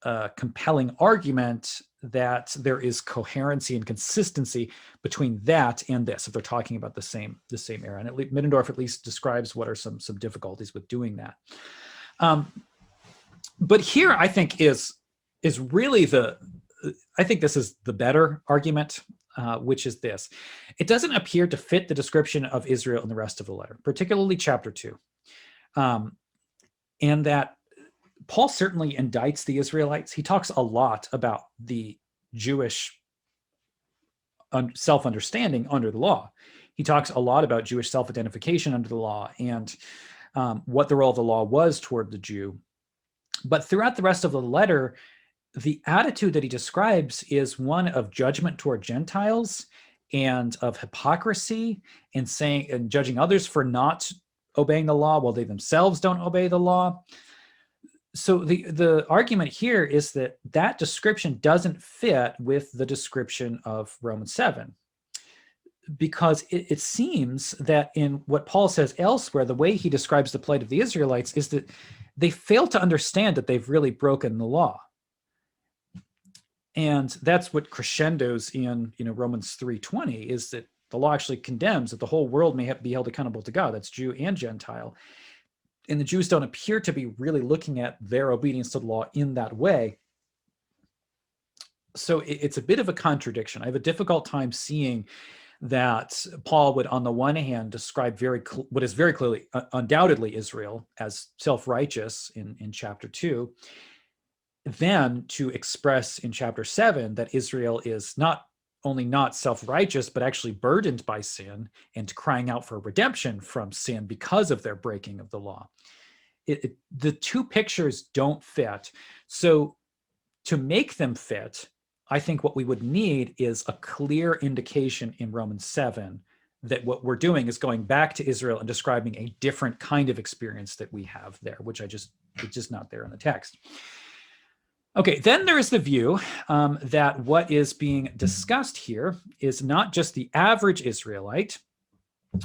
a compelling argument that there is coherency and consistency between that and this, if they're talking about the same era. And Middendorf at least describes what are some difficulties with doing that. But here, I think is really I think this is the better argument, which is this. It doesn't appear to fit the description of Israel in the rest of the letter, particularly chapter 2. And that Paul certainly indicts the Israelites. He talks a lot about the Jewish self-understanding under the law. He talks a lot about Jewish self-identification under the law and what the role of the law was toward the Jew. But throughout the rest of the letter, the attitude that he describes is one of judgment toward Gentiles and of hypocrisy and judging others for not obeying the law while they themselves don't obey the law. So the argument here is that description doesn't fit with the description of Romans 7, because it seems that in what Paul says elsewhere, the way he describes the plight of the Israelites is that they fail to understand that they've really broken the law. And that's what crescendos in Romans 3:20, is that the law actually condemns that the whole world may be held accountable to God. That's Jew and Gentile. And the Jews don't appear to be really looking at their obedience to the law in that way. So it's a bit of a contradiction. I have a difficult time seeing that Paul would, on the one hand, describe what is very clearly, undoubtedly, Israel as self-righteous in chapter 2, then to express in chapter 7 that Israel is not only not self-righteous, but actually burdened by sin and crying out for redemption from sin because of their breaking of the law. The two pictures don't fit. So to make them fit, I think what we would need is a clear indication in Romans 7 that what we're doing is going back to Israel and describing a different kind of experience that we have there, which it's just not there in the text. Okay, then there is the view that what is being discussed here is not just the average Israelite,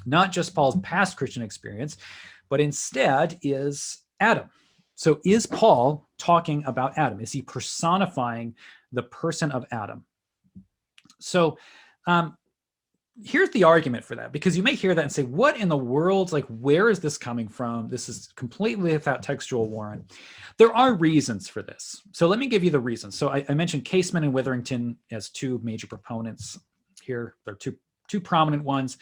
not just Paul's past Christian experience, but instead is Adam. So is Paul talking about Adam? Is he personifying the person of Adam? So here's the argument for that, because you may hear that and say, what in the world, where is this coming from? This is completely without textual warrant. There are reasons for this. So let me give you the reasons. So I mentioned Caseman and Witherington as two major proponents here. They're two prominent ones.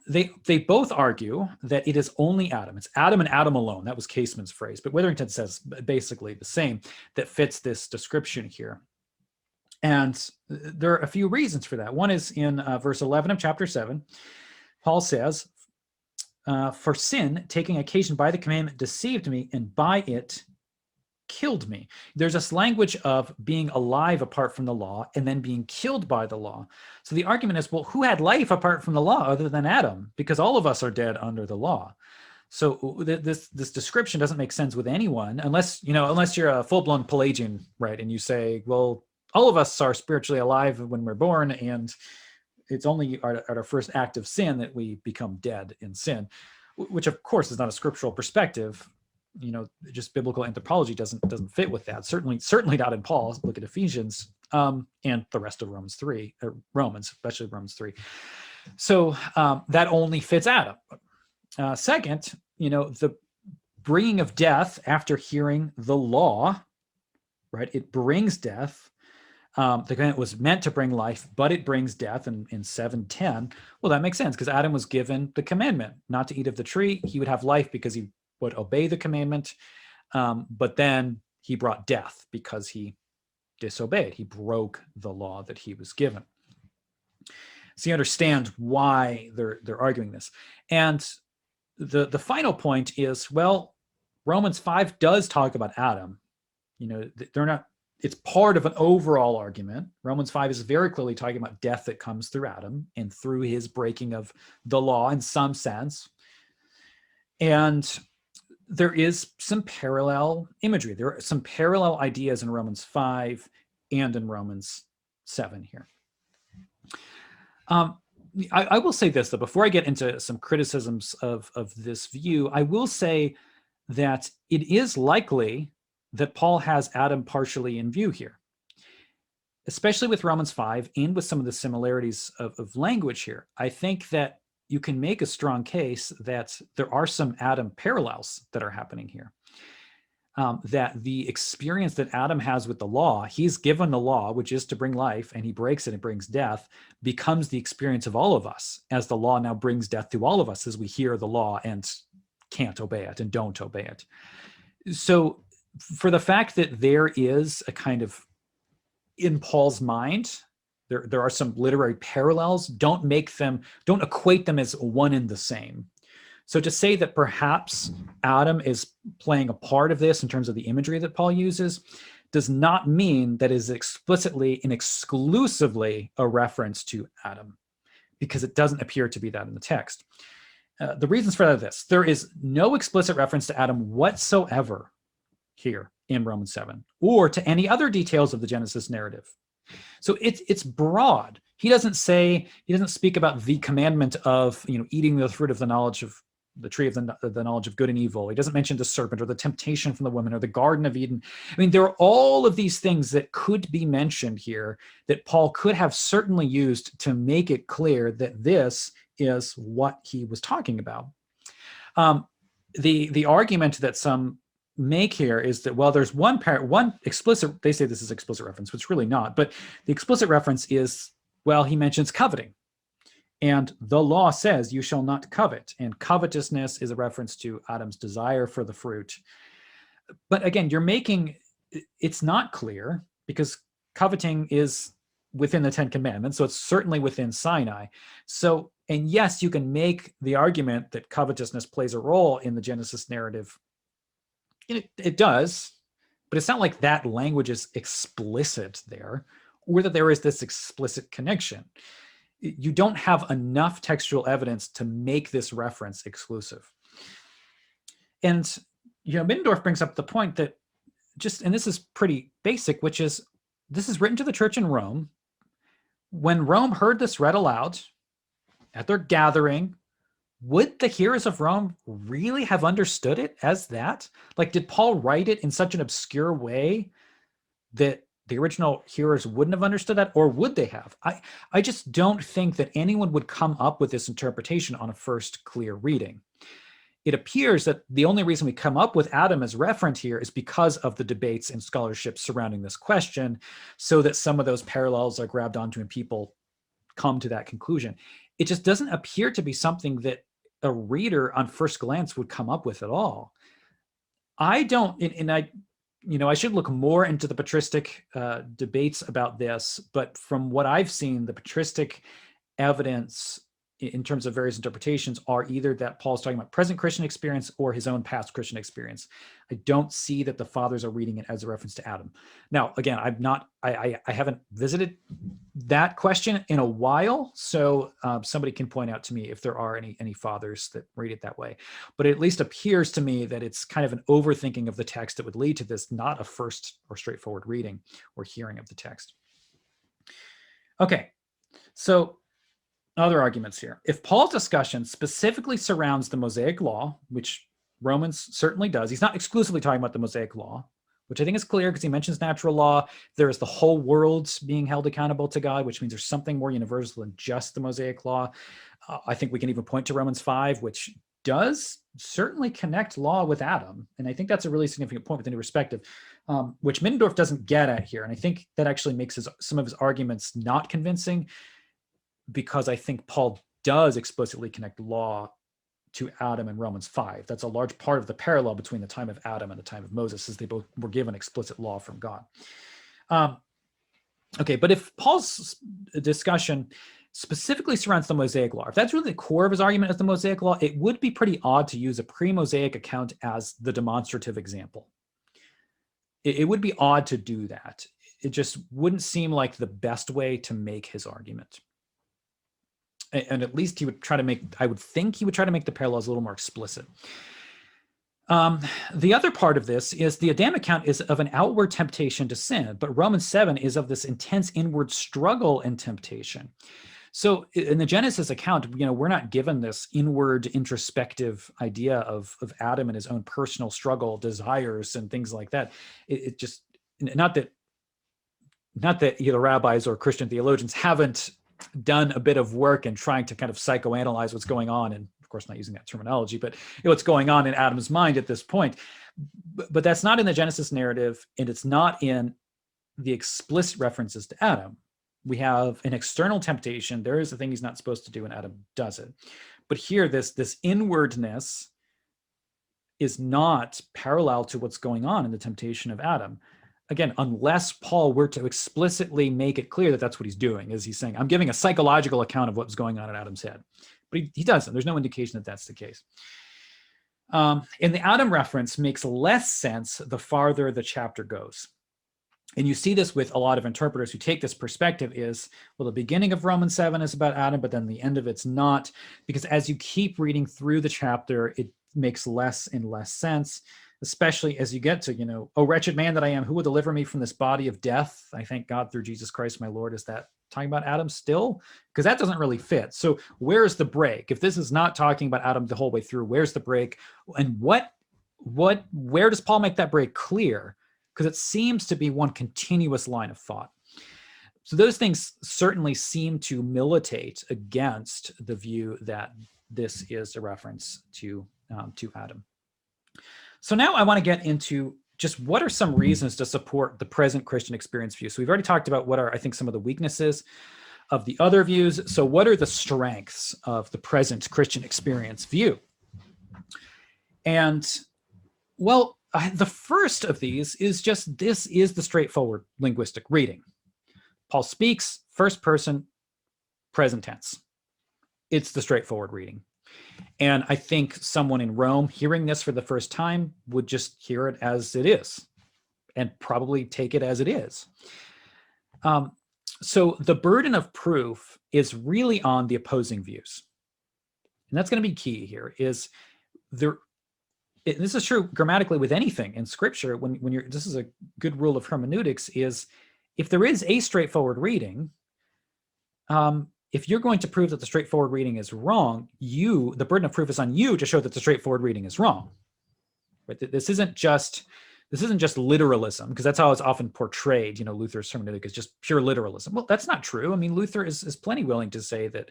They both argue that it is only Adam. It's Adam and Adam alone. That was Caseman's phrase. But Witherington says basically the same, that fits this description here. And there are a few reasons for that. One is in verse 11 of chapter 7. Paul says, for sin, taking occasion by the commandment, deceived me, and by it killed me. There's this language of being alive apart from the law and then being killed by the law. So the argument is, well, who had life apart from the law other than Adam? Because all of us are dead under the law. So this description doesn't make sense with anyone unless you're a full-blown Pelagian, right? And you say, well, all of us are spiritually alive when we're born, and it's only at our first act of sin that we become dead in sin, which of course is not a scriptural perspective. Just biblical anthropology doesn't fit with that. Certainly not in Paul. Look at Ephesians and the rest of Romans, especially Romans 3. So that only fits Adam. Second, the bringing of death after hearing the law, right? It brings death. The commandment was meant to bring life, but it brings death in 7:10. Well, that makes sense because Adam was given the commandment not to eat of the tree. He would have life because he would obey the commandment. But then he brought death because he disobeyed. He broke the law that he was given. So you understand why they're arguing this. And the final point is, well, Romans 5 does talk about Adam. They're not, it's part of an overall argument. Romans 5 is very clearly talking about death that comes through Adam and through his breaking of the law in some sense. And there is some parallel imagery. There are some parallel ideas in Romans 5 and in Romans 7 here. I will say this, though, before I get into some criticisms of this view, I will say that it is likely that Paul has Adam partially in view here, especially with Romans 5 and with some of the similarities of language here. I think that you can make a strong case that there are some Adam parallels that are happening here. That the experience that Adam has with the law, he's given the law, which is to bring life, and he breaks it, it brings death, becomes the experience of all of us, as the law now brings death to all of us as we hear the law and can't obey it and don't obey it. So for the fact that there is a kind of, in Paul's mind, there are some literary parallels, don't equate them as one and the same. So to say that perhaps Adam is playing a part of this in terms of the imagery that Paul uses does not mean that it is explicitly and exclusively a reference to Adam, because it doesn't appear to be that in the text. The reasons for that are this. There is no explicit reference to Adam whatsoever here in Romans 7, or to any other details of the Genesis narrative. So it's broad. He doesn't speak about the commandment of eating the fruit of the knowledge of the tree of the knowledge of good and evil. He doesn't mention the serpent or the temptation from the woman or the Garden of Eden. I mean, there are all of these things that could be mentioned here that Paul could have certainly used to make it clear that this is what he was talking about. The argument that some make here is that, well, there's one explicit, they say this is explicit reference, which it's really not, but the explicit reference is, well, he mentions coveting. And the law says you shall not covet. And covetousness is a reference to Adam's desire for the fruit. But again, it's not clear because coveting is within the 10 Commandments. So it's certainly within Sinai. So, and yes, you can make the argument that covetousness plays a role in the Genesis narrative. It does, but it's not like that language is explicit there, or that there is this explicit connection. You don't have enough textual evidence to make this reference exclusive. And, Middendorf brings up the point that and this is pretty basic, which is, this is written to the church in Rome. When Rome heard this read aloud at their gathering, would the hearers of Rome really have understood it as that? Like, did Paul write it in such an obscure way that the original hearers wouldn't have understood that, or would they have? I just don't think that anyone would come up with this interpretation on a first clear reading. It appears that the only reason we come up with Adam as referent here is because of the debates and scholarship surrounding this question, so that some of those parallels are grabbed onto and people come to that conclusion. It just doesn't appear to be something that a reader on first glance would come up with at all. I should look more into the patristic debates about this, but from what I've seen, the patristic evidence in terms of various interpretations are either that Paul's talking about present Christian experience or his own past Christian experience. I don't see that the fathers are reading it as a reference to Adam. Now, again, I haven't visited that question in a while, so somebody can point out to me if there are any fathers that read it that way. But it at least appears to me that it's kind of an overthinking of the text that would lead to this, not a first or straightforward reading or hearing of the text. Okay, so other arguments here. If Paul's discussion specifically surrounds the Mosaic law, which Romans certainly does, he's not exclusively talking about the Mosaic law, which I think is clear because he mentions natural law. There is the whole world being held accountable to God, which means there's something more universal than just the Mosaic law. I think we can even point to Romans 5, which does certainly connect law with Adam. And I think that's a really significant point with any perspective, which Middendorf doesn't get at here. And I think that actually makes some of his arguments not convincing, because I think Paul does explicitly connect law to Adam in Romans 5. That's a large part of the parallel between the time of Adam and the time of Moses, as they both were given explicit law from God. Okay, but if Paul's discussion specifically surrounds the Mosaic law, if that's really the core of his argument as the Mosaic law, it would be pretty odd to use a pre-Mosaic account as the demonstrative example. It would be odd to do that. It just wouldn't seem like the best way to make his argument. And at least he would try to make, I would think he would try to make the parallels a little more explicit. The other part of this is the Adamic account is of an outward temptation to sin, but Romans 7 is of this intense inward struggle and temptation. So in the Genesis account, we're not given this inward introspective idea of Adam and his own personal struggle, desires, and things like that. It just, not that either rabbis or Christian theologians haven't done a bit of work in trying to kind of psychoanalyze what's going on, and of course not using that terminology, but what's going on in Adam's mind at this point. But that's not in the Genesis narrative, and it's not in the explicit references to Adam. We have an external temptation. There is a thing he's not supposed to do, and Adam does it. But here, this inwardness is not parallel to what's going on in the temptation of Adam. Again, unless Paul were to explicitly make it clear that that's what he's doing, is he's saying, I'm giving a psychological account of what's going on in Adam's head. But he doesn't. There's no indication that that's the case. And the Adam reference makes less sense the farther the chapter goes. And you see this with a lot of interpreters who take this perspective is, well, the beginning of Romans 7 is about Adam, but then the end of it's not, because as you keep reading through the chapter, it makes less and less sense, especially as you get to, oh, wretched man that I am, who will deliver me from this body of death? I thank God through Jesus Christ, my Lord. Is that talking about Adam still? Because that doesn't really fit. So where's the break? If this is not talking about Adam the whole way through, where's the break? And where does Paul make that break clear? Because it seems to be one continuous line of thought. So those things certainly seem to militate against the view that this is a reference to Adam. So now I want to get into just what are some reasons to support the present Christian experience view. So we've already talked about what are, I think, some of the weaknesses of the other views. So what are the strengths of the present Christian experience view? And, well, the first of these is just, this is the straightforward linguistic reading. Paul speaks, first person, present tense. It's the straightforward reading. And I think someone in Rome hearing this for the first time would just hear it as it is and probably take it as it is. So the burden of proof is really on the opposing views. And that's going to be key here is this is true grammatically with anything in scripture. When you're, this is a good rule of hermeneutics, is if there is a straightforward reading, if you're going to prove that the straightforward reading is wrong, the burden of proof is on you to show that the straightforward reading is wrong. Right? This isn't just literalism, because that's how it's often portrayed. Luther's hermeneutic is just pure literalism. Well, that's not true. I mean, Luther is plenty willing to say that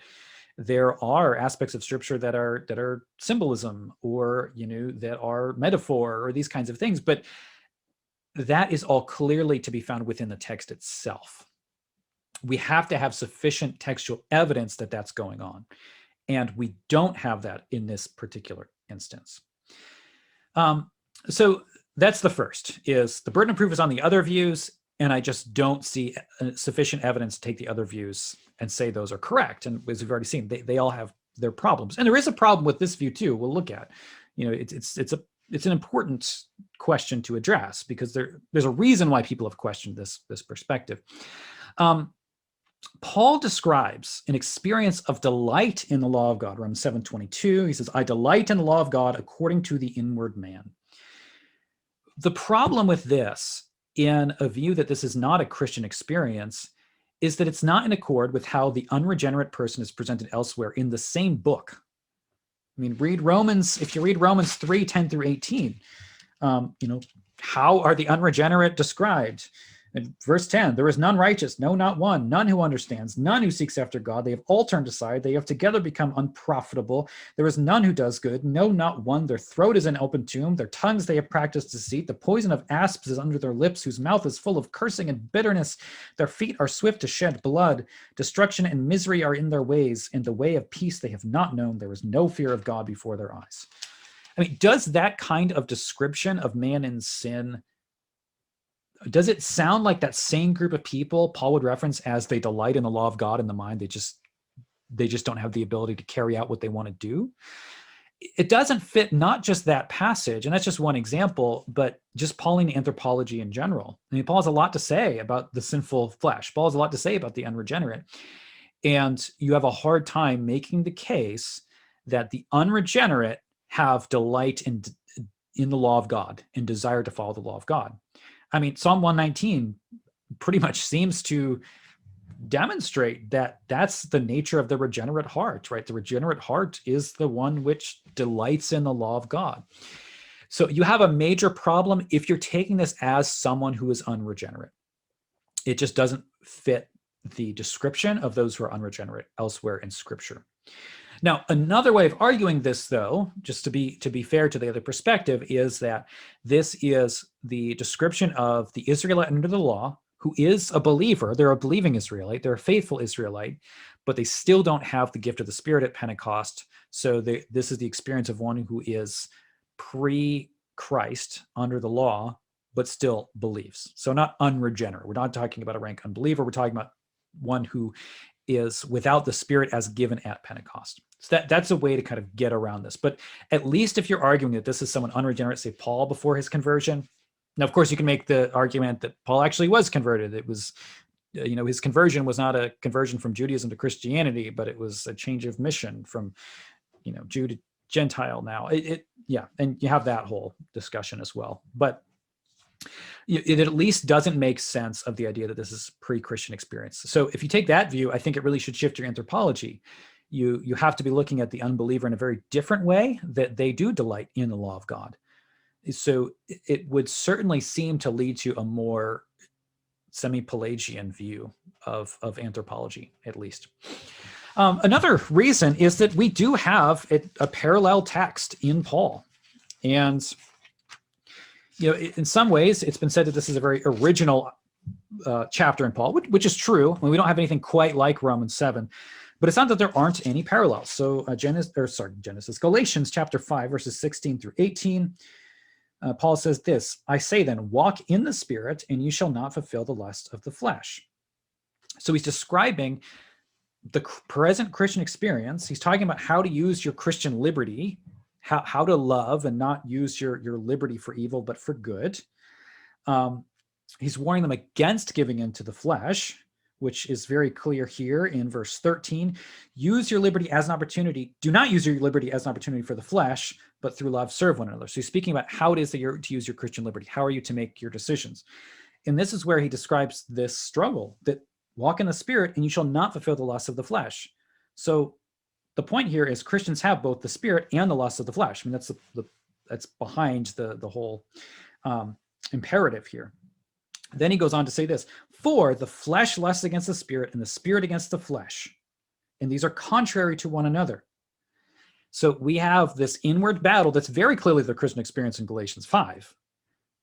there are aspects of scripture that are symbolism, or that are metaphor, or these kinds of things. But that is all clearly to be found within the text itself. We have to have sufficient textual evidence that that's going on. And we don't have that in this particular instance. So that's the first, is the burden of proof is on the other views, and I just don't see sufficient evidence to take the other views and say those are correct. And as we've already seen, they all have their problems. And there is a problem with this view too. We'll look at, it's an important question to address, because there's a reason why people have questioned this perspective. Paul describes an experience of delight in the law of God. Romans 7:22, he says, I delight in the law of God according to the inward man. The problem with this, in a view that this is not a Christian experience, is that it's not in accord with how the unregenerate person is presented elsewhere in the same book. I mean, if you read Romans 3, 10 through 18, how are the unregenerate described? In verse 10, there is none righteous, no, not one, none who understands, none who seeks after God. They have all turned aside. They have together become unprofitable. There is none who does good, no, not one. Their throat is an open tomb. Their tongues they have practiced deceit. The poison of asps is under their lips, whose mouth is full of cursing and bitterness. Their feet are swift to shed blood. Destruction and misery are in their ways. In the way of peace they have not known. There is no fear of God before their eyes. I mean, does that kind of description of man in sin, does it sound like that same group of people Paul would reference as they delight in the law of God in the mind? They just don't have the ability to carry out what they want to do. It doesn't fit not just that passage, and that's just one example, but just Pauline anthropology in general. I mean, Paul has a lot to say about the sinful flesh. Paul has a lot to say about the unregenerate. And you have a hard time making the case that the unregenerate have delight in the law of God and desire to follow the law of God. I mean, Psalm 119 pretty much seems to demonstrate that that's the nature of the regenerate heart, right? The regenerate heart is the one which delights in the law of God. So you have a major problem if you're taking this as someone who is unregenerate. It just doesn't fit the description of those who are unregenerate elsewhere in Scripture. Now, another way of arguing this, though, just to be fair to the other perspective, is that this is the description of the Israelite under the law who is a believer. They're a believing Israelite. They're a faithful Israelite, but they still don't have the gift of the Spirit at Pentecost. So this is the experience of one who is pre-Christ under the law, but still believes. So not unregenerate. We're not talking about a rank unbeliever. We're talking about one who is without the Spirit as given at Pentecost. So that's a way to kind of get around this. But at least if you're arguing that this is someone unregenerate, say Paul before his conversion. Now, of course, you can make the argument that Paul actually was converted. It was, his conversion was not a conversion from Judaism to Christianity, but it was a change of mission from, Jew to Gentile now. And you have that whole discussion as well. But it at least doesn't make sense of the idea that this is pre-Christian experience. So if you take that view, I think it really should shift your anthropology. You have to be looking at the unbeliever in a very different way, that they do delight in the law of God. So it would certainly seem to lead to a more semi-Pelagian view of anthropology, at least. Another reason is that we do have a parallel text in Paul. And in some ways, it's been said that this is a very original chapter in Paul, which is true. I mean, we don't have anything quite like Romans 7, but it's not that there aren't any parallels. So Galatians chapter 5, verses 16 through 18, Paul says this: I say then, walk in the Spirit, and you shall not fulfill the lust of the flesh. So he's describing the present Christian experience. He's talking about how to use your Christian liberty, how to love and not use your liberty for evil, but for good. He's warning them against giving in to the flesh, which is very clear here in verse 13. Use your liberty as an opportunity. Do not use your liberty as an opportunity for the flesh, but through love serve one another. So he's speaking about how it is that you're to use your Christian liberty. How are you to make your decisions? And this is where he describes this struggle, that walk in the Spirit and you shall not fulfill the lusts of the flesh. So the point here is Christians have both the Spirit and the lusts of the flesh. I mean, that's behind the whole imperative here. Then he goes on to say this: for the flesh lusts against the Spirit, and the Spirit against the flesh, and these are contrary to one another. So we have this inward battle that's very clearly the Christian experience in Galatians 5,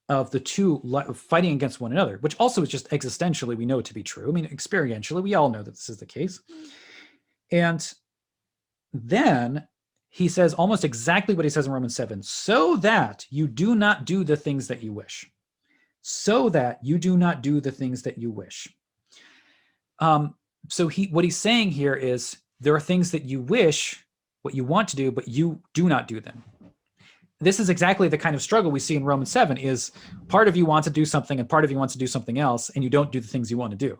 of the two fighting against one another, which also is just existentially we know to be true. I mean, experientially, we all know that this is the case. And then he says almost exactly what he says in Romans 7, so that you do not do the things that you wish. So that you do not do the things that you wish. So what he's saying here is there are things that you wish, what you want to do, but you do not do them. This is exactly the kind of struggle we see in Romans 7, is part of you wants to do something and part of you wants to do something else, and you don't do the things you want to do.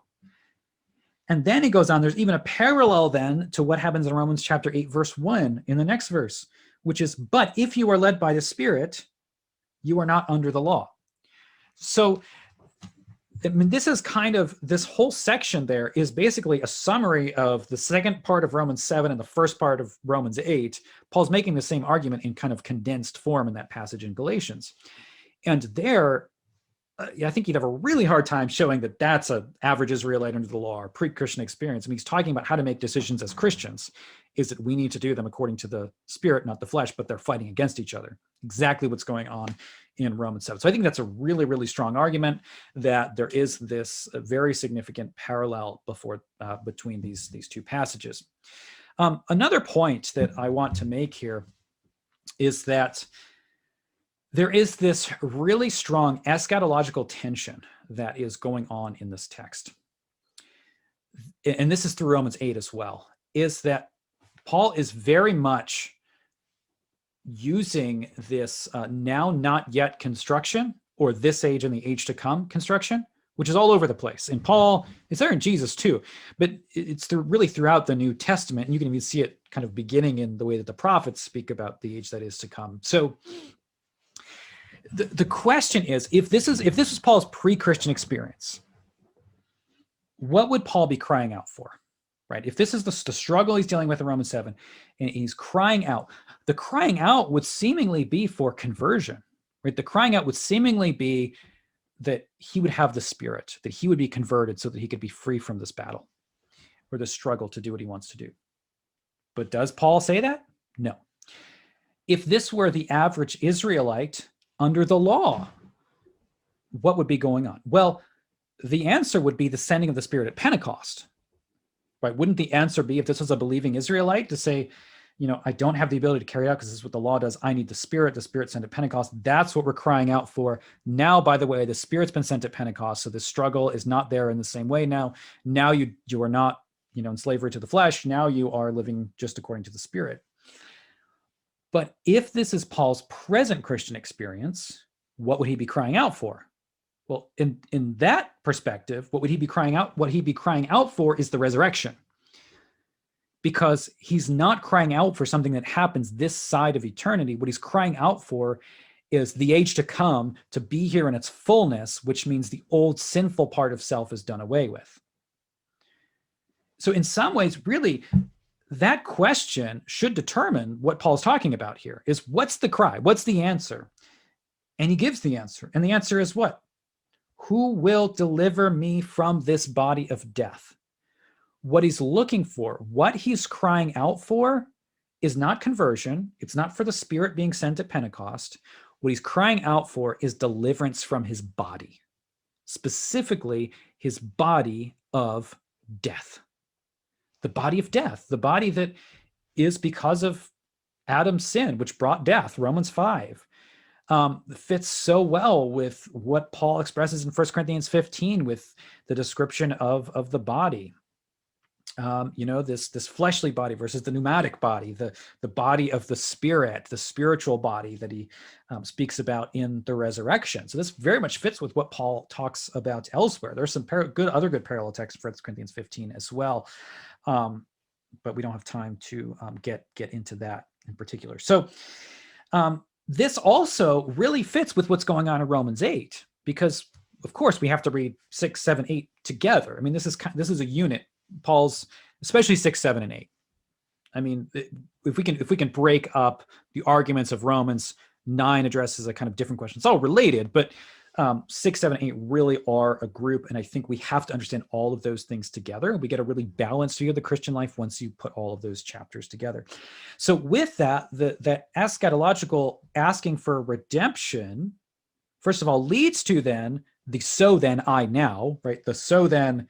And then he goes on, there's even a parallel then to what happens in Romans chapter 8, verse 1 in the next verse, which is, but if you are led by the Spirit, you are not under the law. So I mean, this whole section there is basically a summary of the second part of Romans 7 and the first part of Romans 8. Paul's making the same argument in kind of condensed form in that passage in Galatians. And there, I think you'd have a really hard time showing that that's an average Israelite under the law or pre-Christian experience. I mean, he's talking about how to make decisions as Christians, is that we need to do them according to the Spirit, not the flesh, but they're fighting against each other. Exactly what's going on in Romans 7. So I think that's a really, really strong argument that there is this very significant parallel between these two passages. Another point that I want to make here is that there is this really strong eschatological tension that is going on in this text. And this is through Romans 8 as well, is that Paul is very much using this now not yet construction, or this age and the age to come construction, which is all over the place. And Paul, it's there in Jesus too, but it's really throughout the New Testament. And you can even see it kind of beginning in the way that the prophets speak about the age that is to come. So the question is, if this was Paul's pre-Christian experience, what would Paul be crying out for? Right? If this is the struggle he's dealing with in Romans 7, and he's crying out, the crying out would seemingly be for conversion, right? The crying out would seemingly be that he would have the Spirit, that he would be converted so that he could be free from this battle or the struggle to do what he wants to do. But does Paul say that? No. If this were the average Israelite under the law, what would be going on? Well, the answer would be the sending of the Spirit at Pentecost. Right? Wouldn't the answer be, if this was a believing Israelite, to say, I don't have the ability to carry out because this is what the law does. I need the Spirit sent at Pentecost. That's what we're crying out for. Now, by the way, the Spirit's been sent at Pentecost, so the struggle is not there in the same way now. Now you are not, in slavery to the flesh. Now you are living just according to the Spirit. But if this is Paul's present Christian experience, what would he be crying out for? Well, in that perspective, what would he be crying out? What he'd be crying out for is the resurrection. Because he's not crying out for something that happens this side of eternity. What he's crying out for is the age to come, to be here in its fullness, which means the old sinful part of self is done away with. So in some ways, really, that question should determine what Paul's talking about here, is what's the cry? What's the answer? And he gives the answer. And the answer is what? Who will deliver me from this body of death? What he's looking for, what he's crying out for, is not conversion. It's not for the Spirit being sent at Pentecost. What he's crying out for is deliverance from his body, specifically his body of death. The body of death, the body that is because of Adam's sin, which brought death, Romans 5. Fits so well with what Paul expresses in 1 Corinthians 15 with the description of the body. This fleshly body versus the pneumatic body, the body of the Spirit, the spiritual body that he speaks about in the resurrection. So this very much fits with what Paul talks about elsewhere. There's some other good parallel texts in 1 Corinthians 15 as well, but we don't have time to get into that in particular. So this also really fits with what's going on in Romans 8, because of course we have to read 6, 7, 8 together. I mean, this is a unit. Paul's, especially 6, 7, and 8. I mean, if we can break up the arguments of Romans, 9 addresses a kind of different question. It's all related, but 6, 7, 8 really are a group, and I think we have to understand all of those things together. We get a really balanced view of the Christian life once you put all of those chapters together. So with that, that eschatological asking for redemption, first of all, leads to then the so then I now, right? The so then,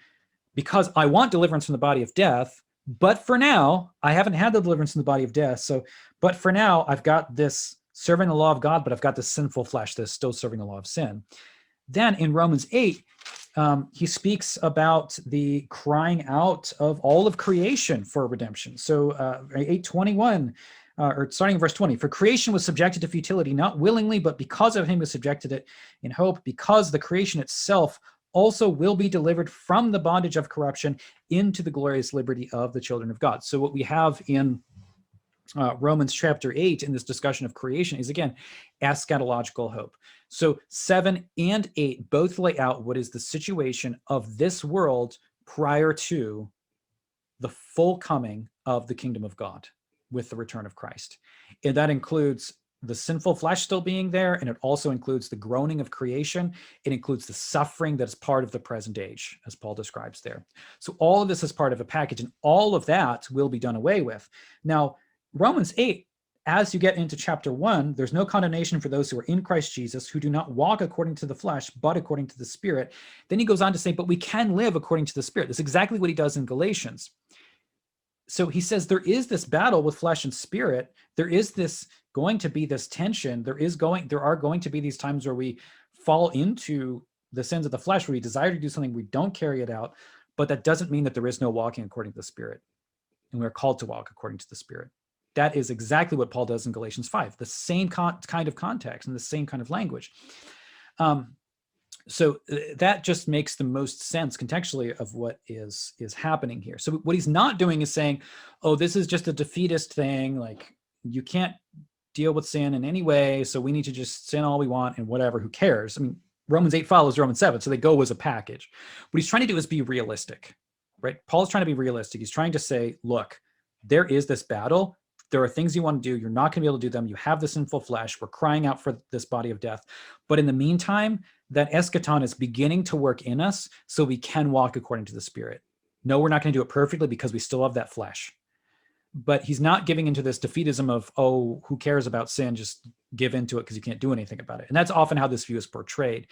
because I want deliverance from the body of death, but for now, I haven't had the deliverance from the body of death. But for now, I've got this serving the law of God, but I've got this sinful flesh that's still serving the law of sin. Then in Romans 8, he speaks about the crying out of all of creation for redemption. So 8:21, or starting in verse 20, for creation was subjected to futility, not willingly, but because of him who subjected it in hope, because the creation itself also will be delivered from the bondage of corruption into the glorious liberty of the children of God. So what we have in Romans chapter 8 in this discussion of creation is, again, eschatological hope. So 7 and 8 both lay out what is the situation of this world prior to the full coming of the kingdom of God with the return of Christ. And that includes the sinful flesh still being there, and it also includes the groaning of creation. It includes the suffering that is part of the present age, as Paul describes there. So all of this is part of a package, and all of that will be done away with. Now, Romans 8, as you get into chapter 1, there's no condemnation for those who are in Christ Jesus, who do not walk according to the flesh, but according to the Spirit. Then he goes on to say, but we can live according to the Spirit. That's exactly what he does in Galatians. So he says there is this battle with flesh and spirit. There is this going to be this tension. There are going to be these times where we fall into the sins of the flesh, where we desire to do something, we don't carry it out. But that doesn't mean that there is no walking according to the Spirit. And we're called to walk according to the Spirit. That is exactly what Paul does in Galatians 5, the same kind of context and the same kind of language. So that just makes the most sense contextually of what is happening here. So what he's not doing is saying, oh, this is just a defeatist thing. Like, you can't deal with sin in any way, so we need to just sin all we want and whatever, who cares? I mean, Romans 8 follows Romans 7, so they go as a package. What he's trying to do is be realistic, right? Paul's trying to be realistic. He's trying to say, look, there is this battle. There are things you want to do. You're not going to be able to do them. You have the sinful flesh. We're crying out for this body of death. But in the meantime, that eschaton is beginning to work in us so we can walk according to the Spirit. No, we're not going to do it perfectly because we still have that flesh. But he's not giving into this defeatism of, oh, who cares about sin? Just give into it because you can't do anything about it. And that's often how this view is portrayed,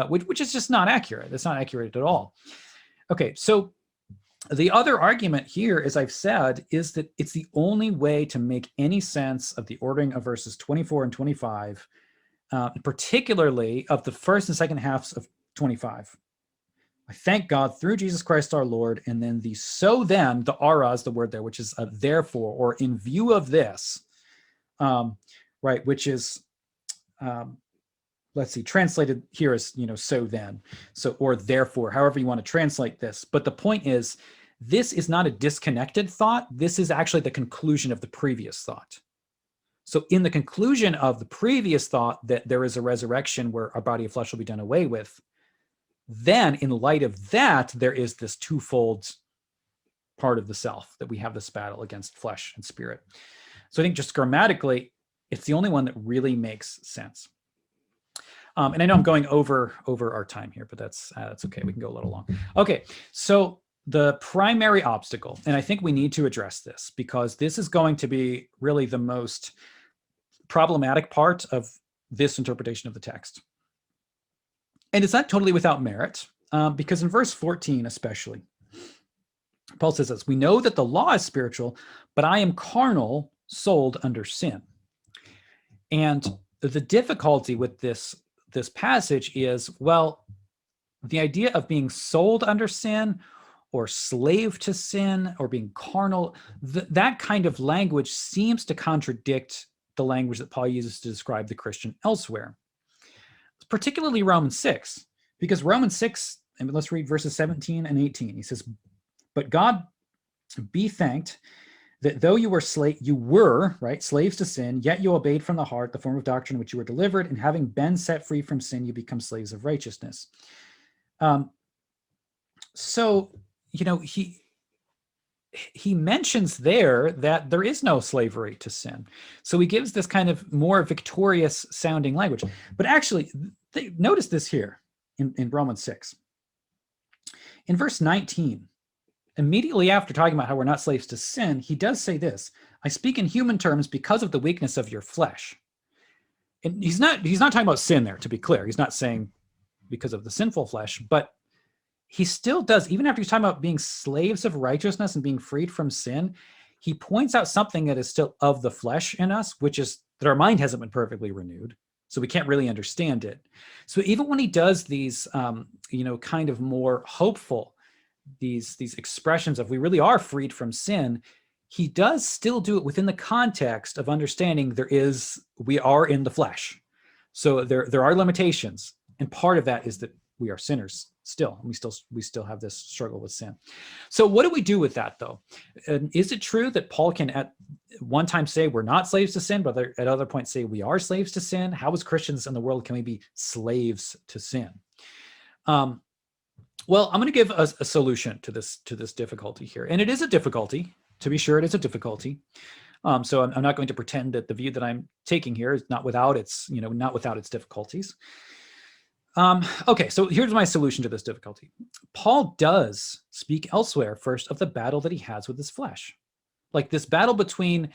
which is just not accurate. That's not accurate at all. Okay, so the other argument here, as I've said, is that it's the only way to make any sense of the ordering of verses 24 and 25, particularly of the first and second halves of 25. I thank God through Jesus Christ our Lord, and then the so then, the ara is the word there, which is therefore, or in view of this, right, which is, let's see, translated here as, so then, so, or therefore, however you want to translate this. But the point is, this is not a disconnected thought. This is actually the conclusion of the previous thought. So in the conclusion of the previous thought that there is a resurrection where our body of flesh will be done away with, then in light of that, there is this twofold part of the self, that we have this battle against flesh and spirit. So I think just grammatically, it's the only one that really makes sense. And I know I'm going over our time here, but that's okay. We can go a little long. Okay, so the primary obstacle, and I think we need to address this because this is going to be really the most problematic part of this interpretation of the text. And it's not totally without merit, because in verse 14 especially, Paul says this, we know that the law is spiritual, but I am carnal, sold under sin. And the difficulty with this passage is, well, the idea of being sold under sin or slave to sin or being carnal, that kind of language seems to contradict the language that Paul uses to describe the Christian elsewhere, particularly Romans 6, because Romans 6, and let's read verses 17 and 18. He says, but God be thanked that though you were slaves to sin, yet you obeyed from the heart the form of doctrine which you were delivered, and having been set free from sin, you become slaves of righteousness. So, he mentions there that there is no slavery to sin. So he gives this kind of more victorious sounding language. But actually, notice this here in Romans 6. In verse 19, immediately after talking about how we're not slaves to sin, he does say this, I speak in human terms because of the weakness of your flesh. And he's not talking about sin there, to be clear. He's not saying because of the sinful flesh, but he still does, even after he's talking about being slaves of righteousness and being freed from sin, he points out something that is still of the flesh in us, which is that our mind hasn't been perfectly renewed. So we can't really understand it. So even when he does these, kind of more hopeful, these expressions of we really are freed from sin, he does still do it within the context of understanding we are in the flesh. So there are limitations. And part of that is that we are sinners still. We still have this struggle with sin. So what do we do with that, though? Is it true that Paul can at one time say we're not slaves to sin, but at other points say we are slaves to sin? How as Christians in the world can we be slaves to sin? Well, I'm going to give a solution to this difficulty here, and it is a difficulty. To be sure, it is a difficulty. So I'm not going to pretend that the view that I'm taking here is not without its difficulties. Okay, so here's my solution to this difficulty. Paul does speak elsewhere first of the battle that he has with his flesh. Like this battle between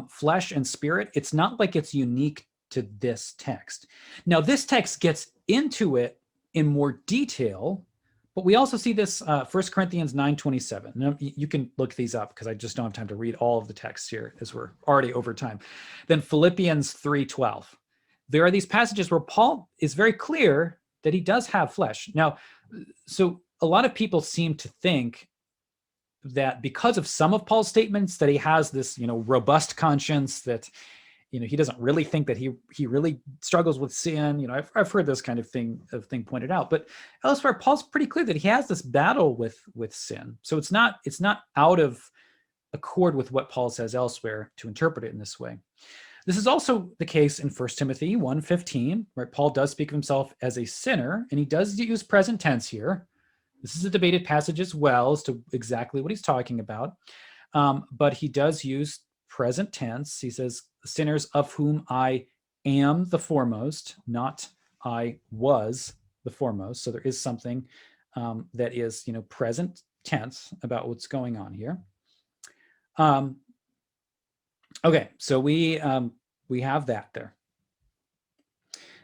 flesh and spirit, it's not like it's unique to this text. Now, this text gets into it in more detail, but we also see this 1 Corinthians 9:27. Now, you can look these up because I just don't have time to read all of the texts here as we're already over time. Then Philippians 3:12. There are these passages where Paul is very clear that he does have flesh. Now, so a lot of people seem to think that because of some of Paul's statements that he has this, robust conscience, that, he doesn't really think that he really struggles with sin. I've heard this kind of thing pointed out, but elsewhere, Paul's pretty clear that he has this battle with sin. So it's not out of accord with what Paul says elsewhere to interpret it in this way. This is also the case in 1 Timothy 1:15, where Paul does speak of himself as a sinner, and he does use present tense here. This is a debated passage as well as to exactly what he's talking about, but he does use present tense. He says, sinners of whom I am the foremost, not I was the foremost. So there is something that is, present tense about what's going on here. Okay, so we have that there.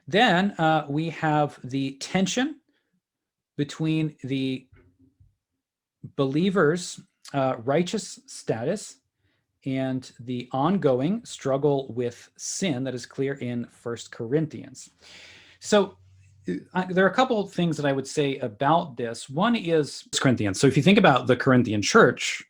Then we have the tension between the believer's righteous status and the ongoing struggle with sin that is clear in 1 Corinthians. So there are a couple of things that I would say about this. One is 1 Corinthians. So if you think about the Corinthian church,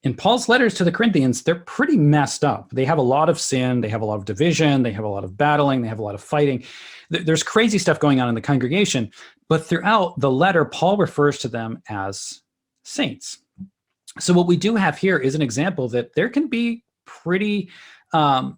in Paul's letters to the Corinthians, they're pretty messed up. They have a lot of sin. They have a lot of division. They have a lot of battling. They have a lot of fighting. There's crazy stuff going on in the congregation. But throughout the letter, Paul refers to them as saints. So what we do have here is an example that there can be pretty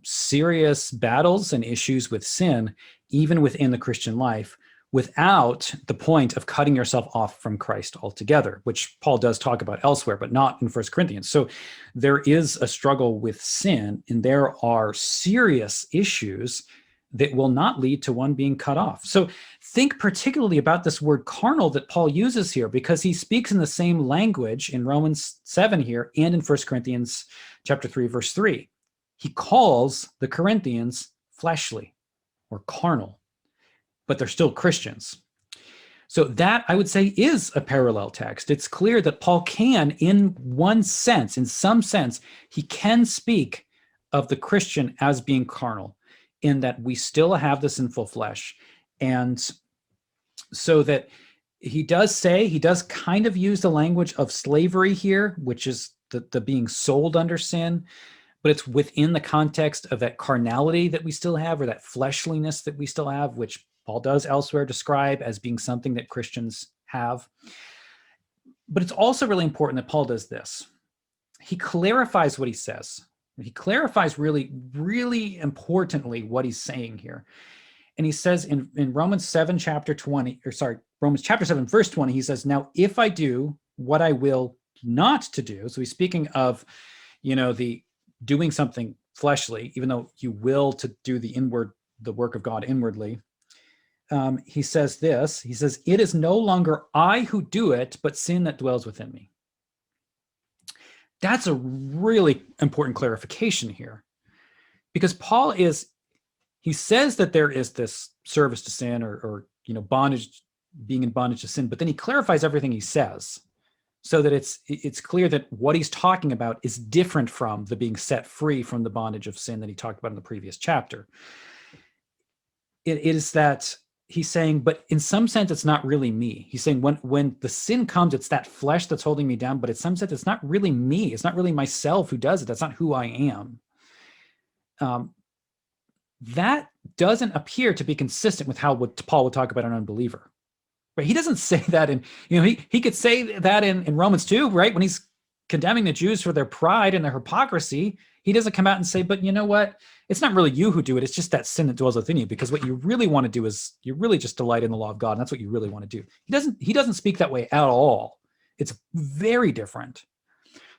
serious battles and issues with sin, even within the Christian life, without the point of cutting yourself off from Christ altogether, which Paul does talk about elsewhere, but not in 1 Corinthians. So there is a struggle with sin, and there are serious issues that will not lead to one being cut off. So think particularly about this word carnal that Paul uses here, because he speaks in the same language in Romans 7 here and in 1 Corinthians chapter 3, verse 3. He calls the Corinthians fleshly or carnal, but they're still Christians. So that, I would say, is a parallel text. It's clear that Paul can, in one sense, in some sense, he can speak of the Christian as being carnal, in that we still have the sinful flesh. And so that he does kind of use the language of slavery here, which is the being sold under sin, but it's within the context of that carnality that we still have, or that fleshliness that we still have, which Paul does elsewhere describe as being something that Christians have. But it's also really important that Paul does this. He clarifies what he says. He clarifies really, really importantly what he's saying here. And he says in Romans chapter 7, verse 20, he says, now, if I do what I will not to do, so he's speaking of, the doing something fleshly, even though you will to do the work of God inwardly. He says this, he says, it is no longer I who do it, but sin that dwells within me. That's a really important clarification here, because Paul he says that there is this service to sin or bondage, being in bondage to sin, but then he clarifies everything he says so that it's clear that what he's talking about is different from the being set free from the bondage of sin that he talked about in the previous chapter. It is that he's saying, but in some sense, it's not really me. He's saying when the sin comes, it's that flesh that's holding me down, but in some sense, it's not really me. It's not really myself who does it. That's not who I am. That doesn't appear to be consistent with what Paul would talk about an unbeliever. Right? He doesn't say that he could say that in Romans 2, right? When he's condemning the Jews for their pride and their hypocrisy, he doesn't come out and say, but you know what? It's not really you who do it. It's just that sin that dwells within you, because what you really want to do is you really just delight in the law of God. And that's what you really want to do. He doesn't speak that way at all. It's very different.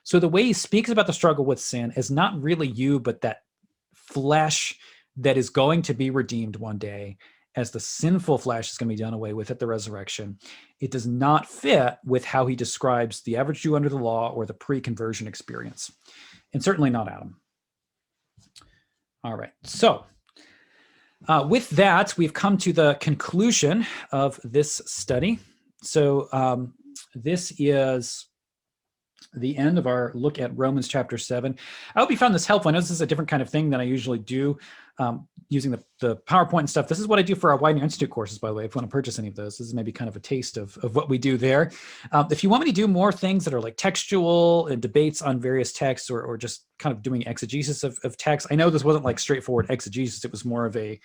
So the way he speaks about the struggle with sin is not really you, but that flesh that is going to be redeemed one day, as the sinful flesh is going to be done away with at the resurrection. It does not fit with how he describes the average Jew under the law or the pre-conversion experience, and certainly not Adam. All right, so with that, we've come to the conclusion of this study. So this is the end of our look at Romans chapter 7. I hope you found this helpful. I know this is a different kind of thing than I usually do using the PowerPoint and stuff. This is what I do for our Widener Institute courses, by the way. If you want to purchase any of those, this is maybe kind of a taste of what we do there. If you want me to do more things that are like textual and debates on various texts, or just kind of doing exegesis of text, I know this wasn't like straightforward exegesis. It was more of a,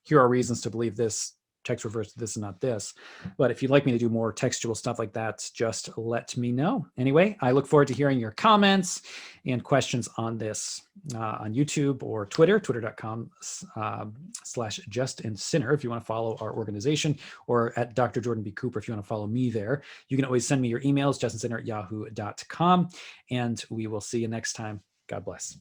here are reasons to believe this text refers to this and not this. But if you'd like me to do more textual stuff like that, just let me know. Anyway, I look forward to hearing your comments and questions on this on YouTube or Twitter, twitter.com/justandsinner if you want to follow our organization, or at Dr. Jordan B. Cooper if you want to follow me there. You can always send me your emails, justandsinner@yahoo.com, and we will see you next time. God bless.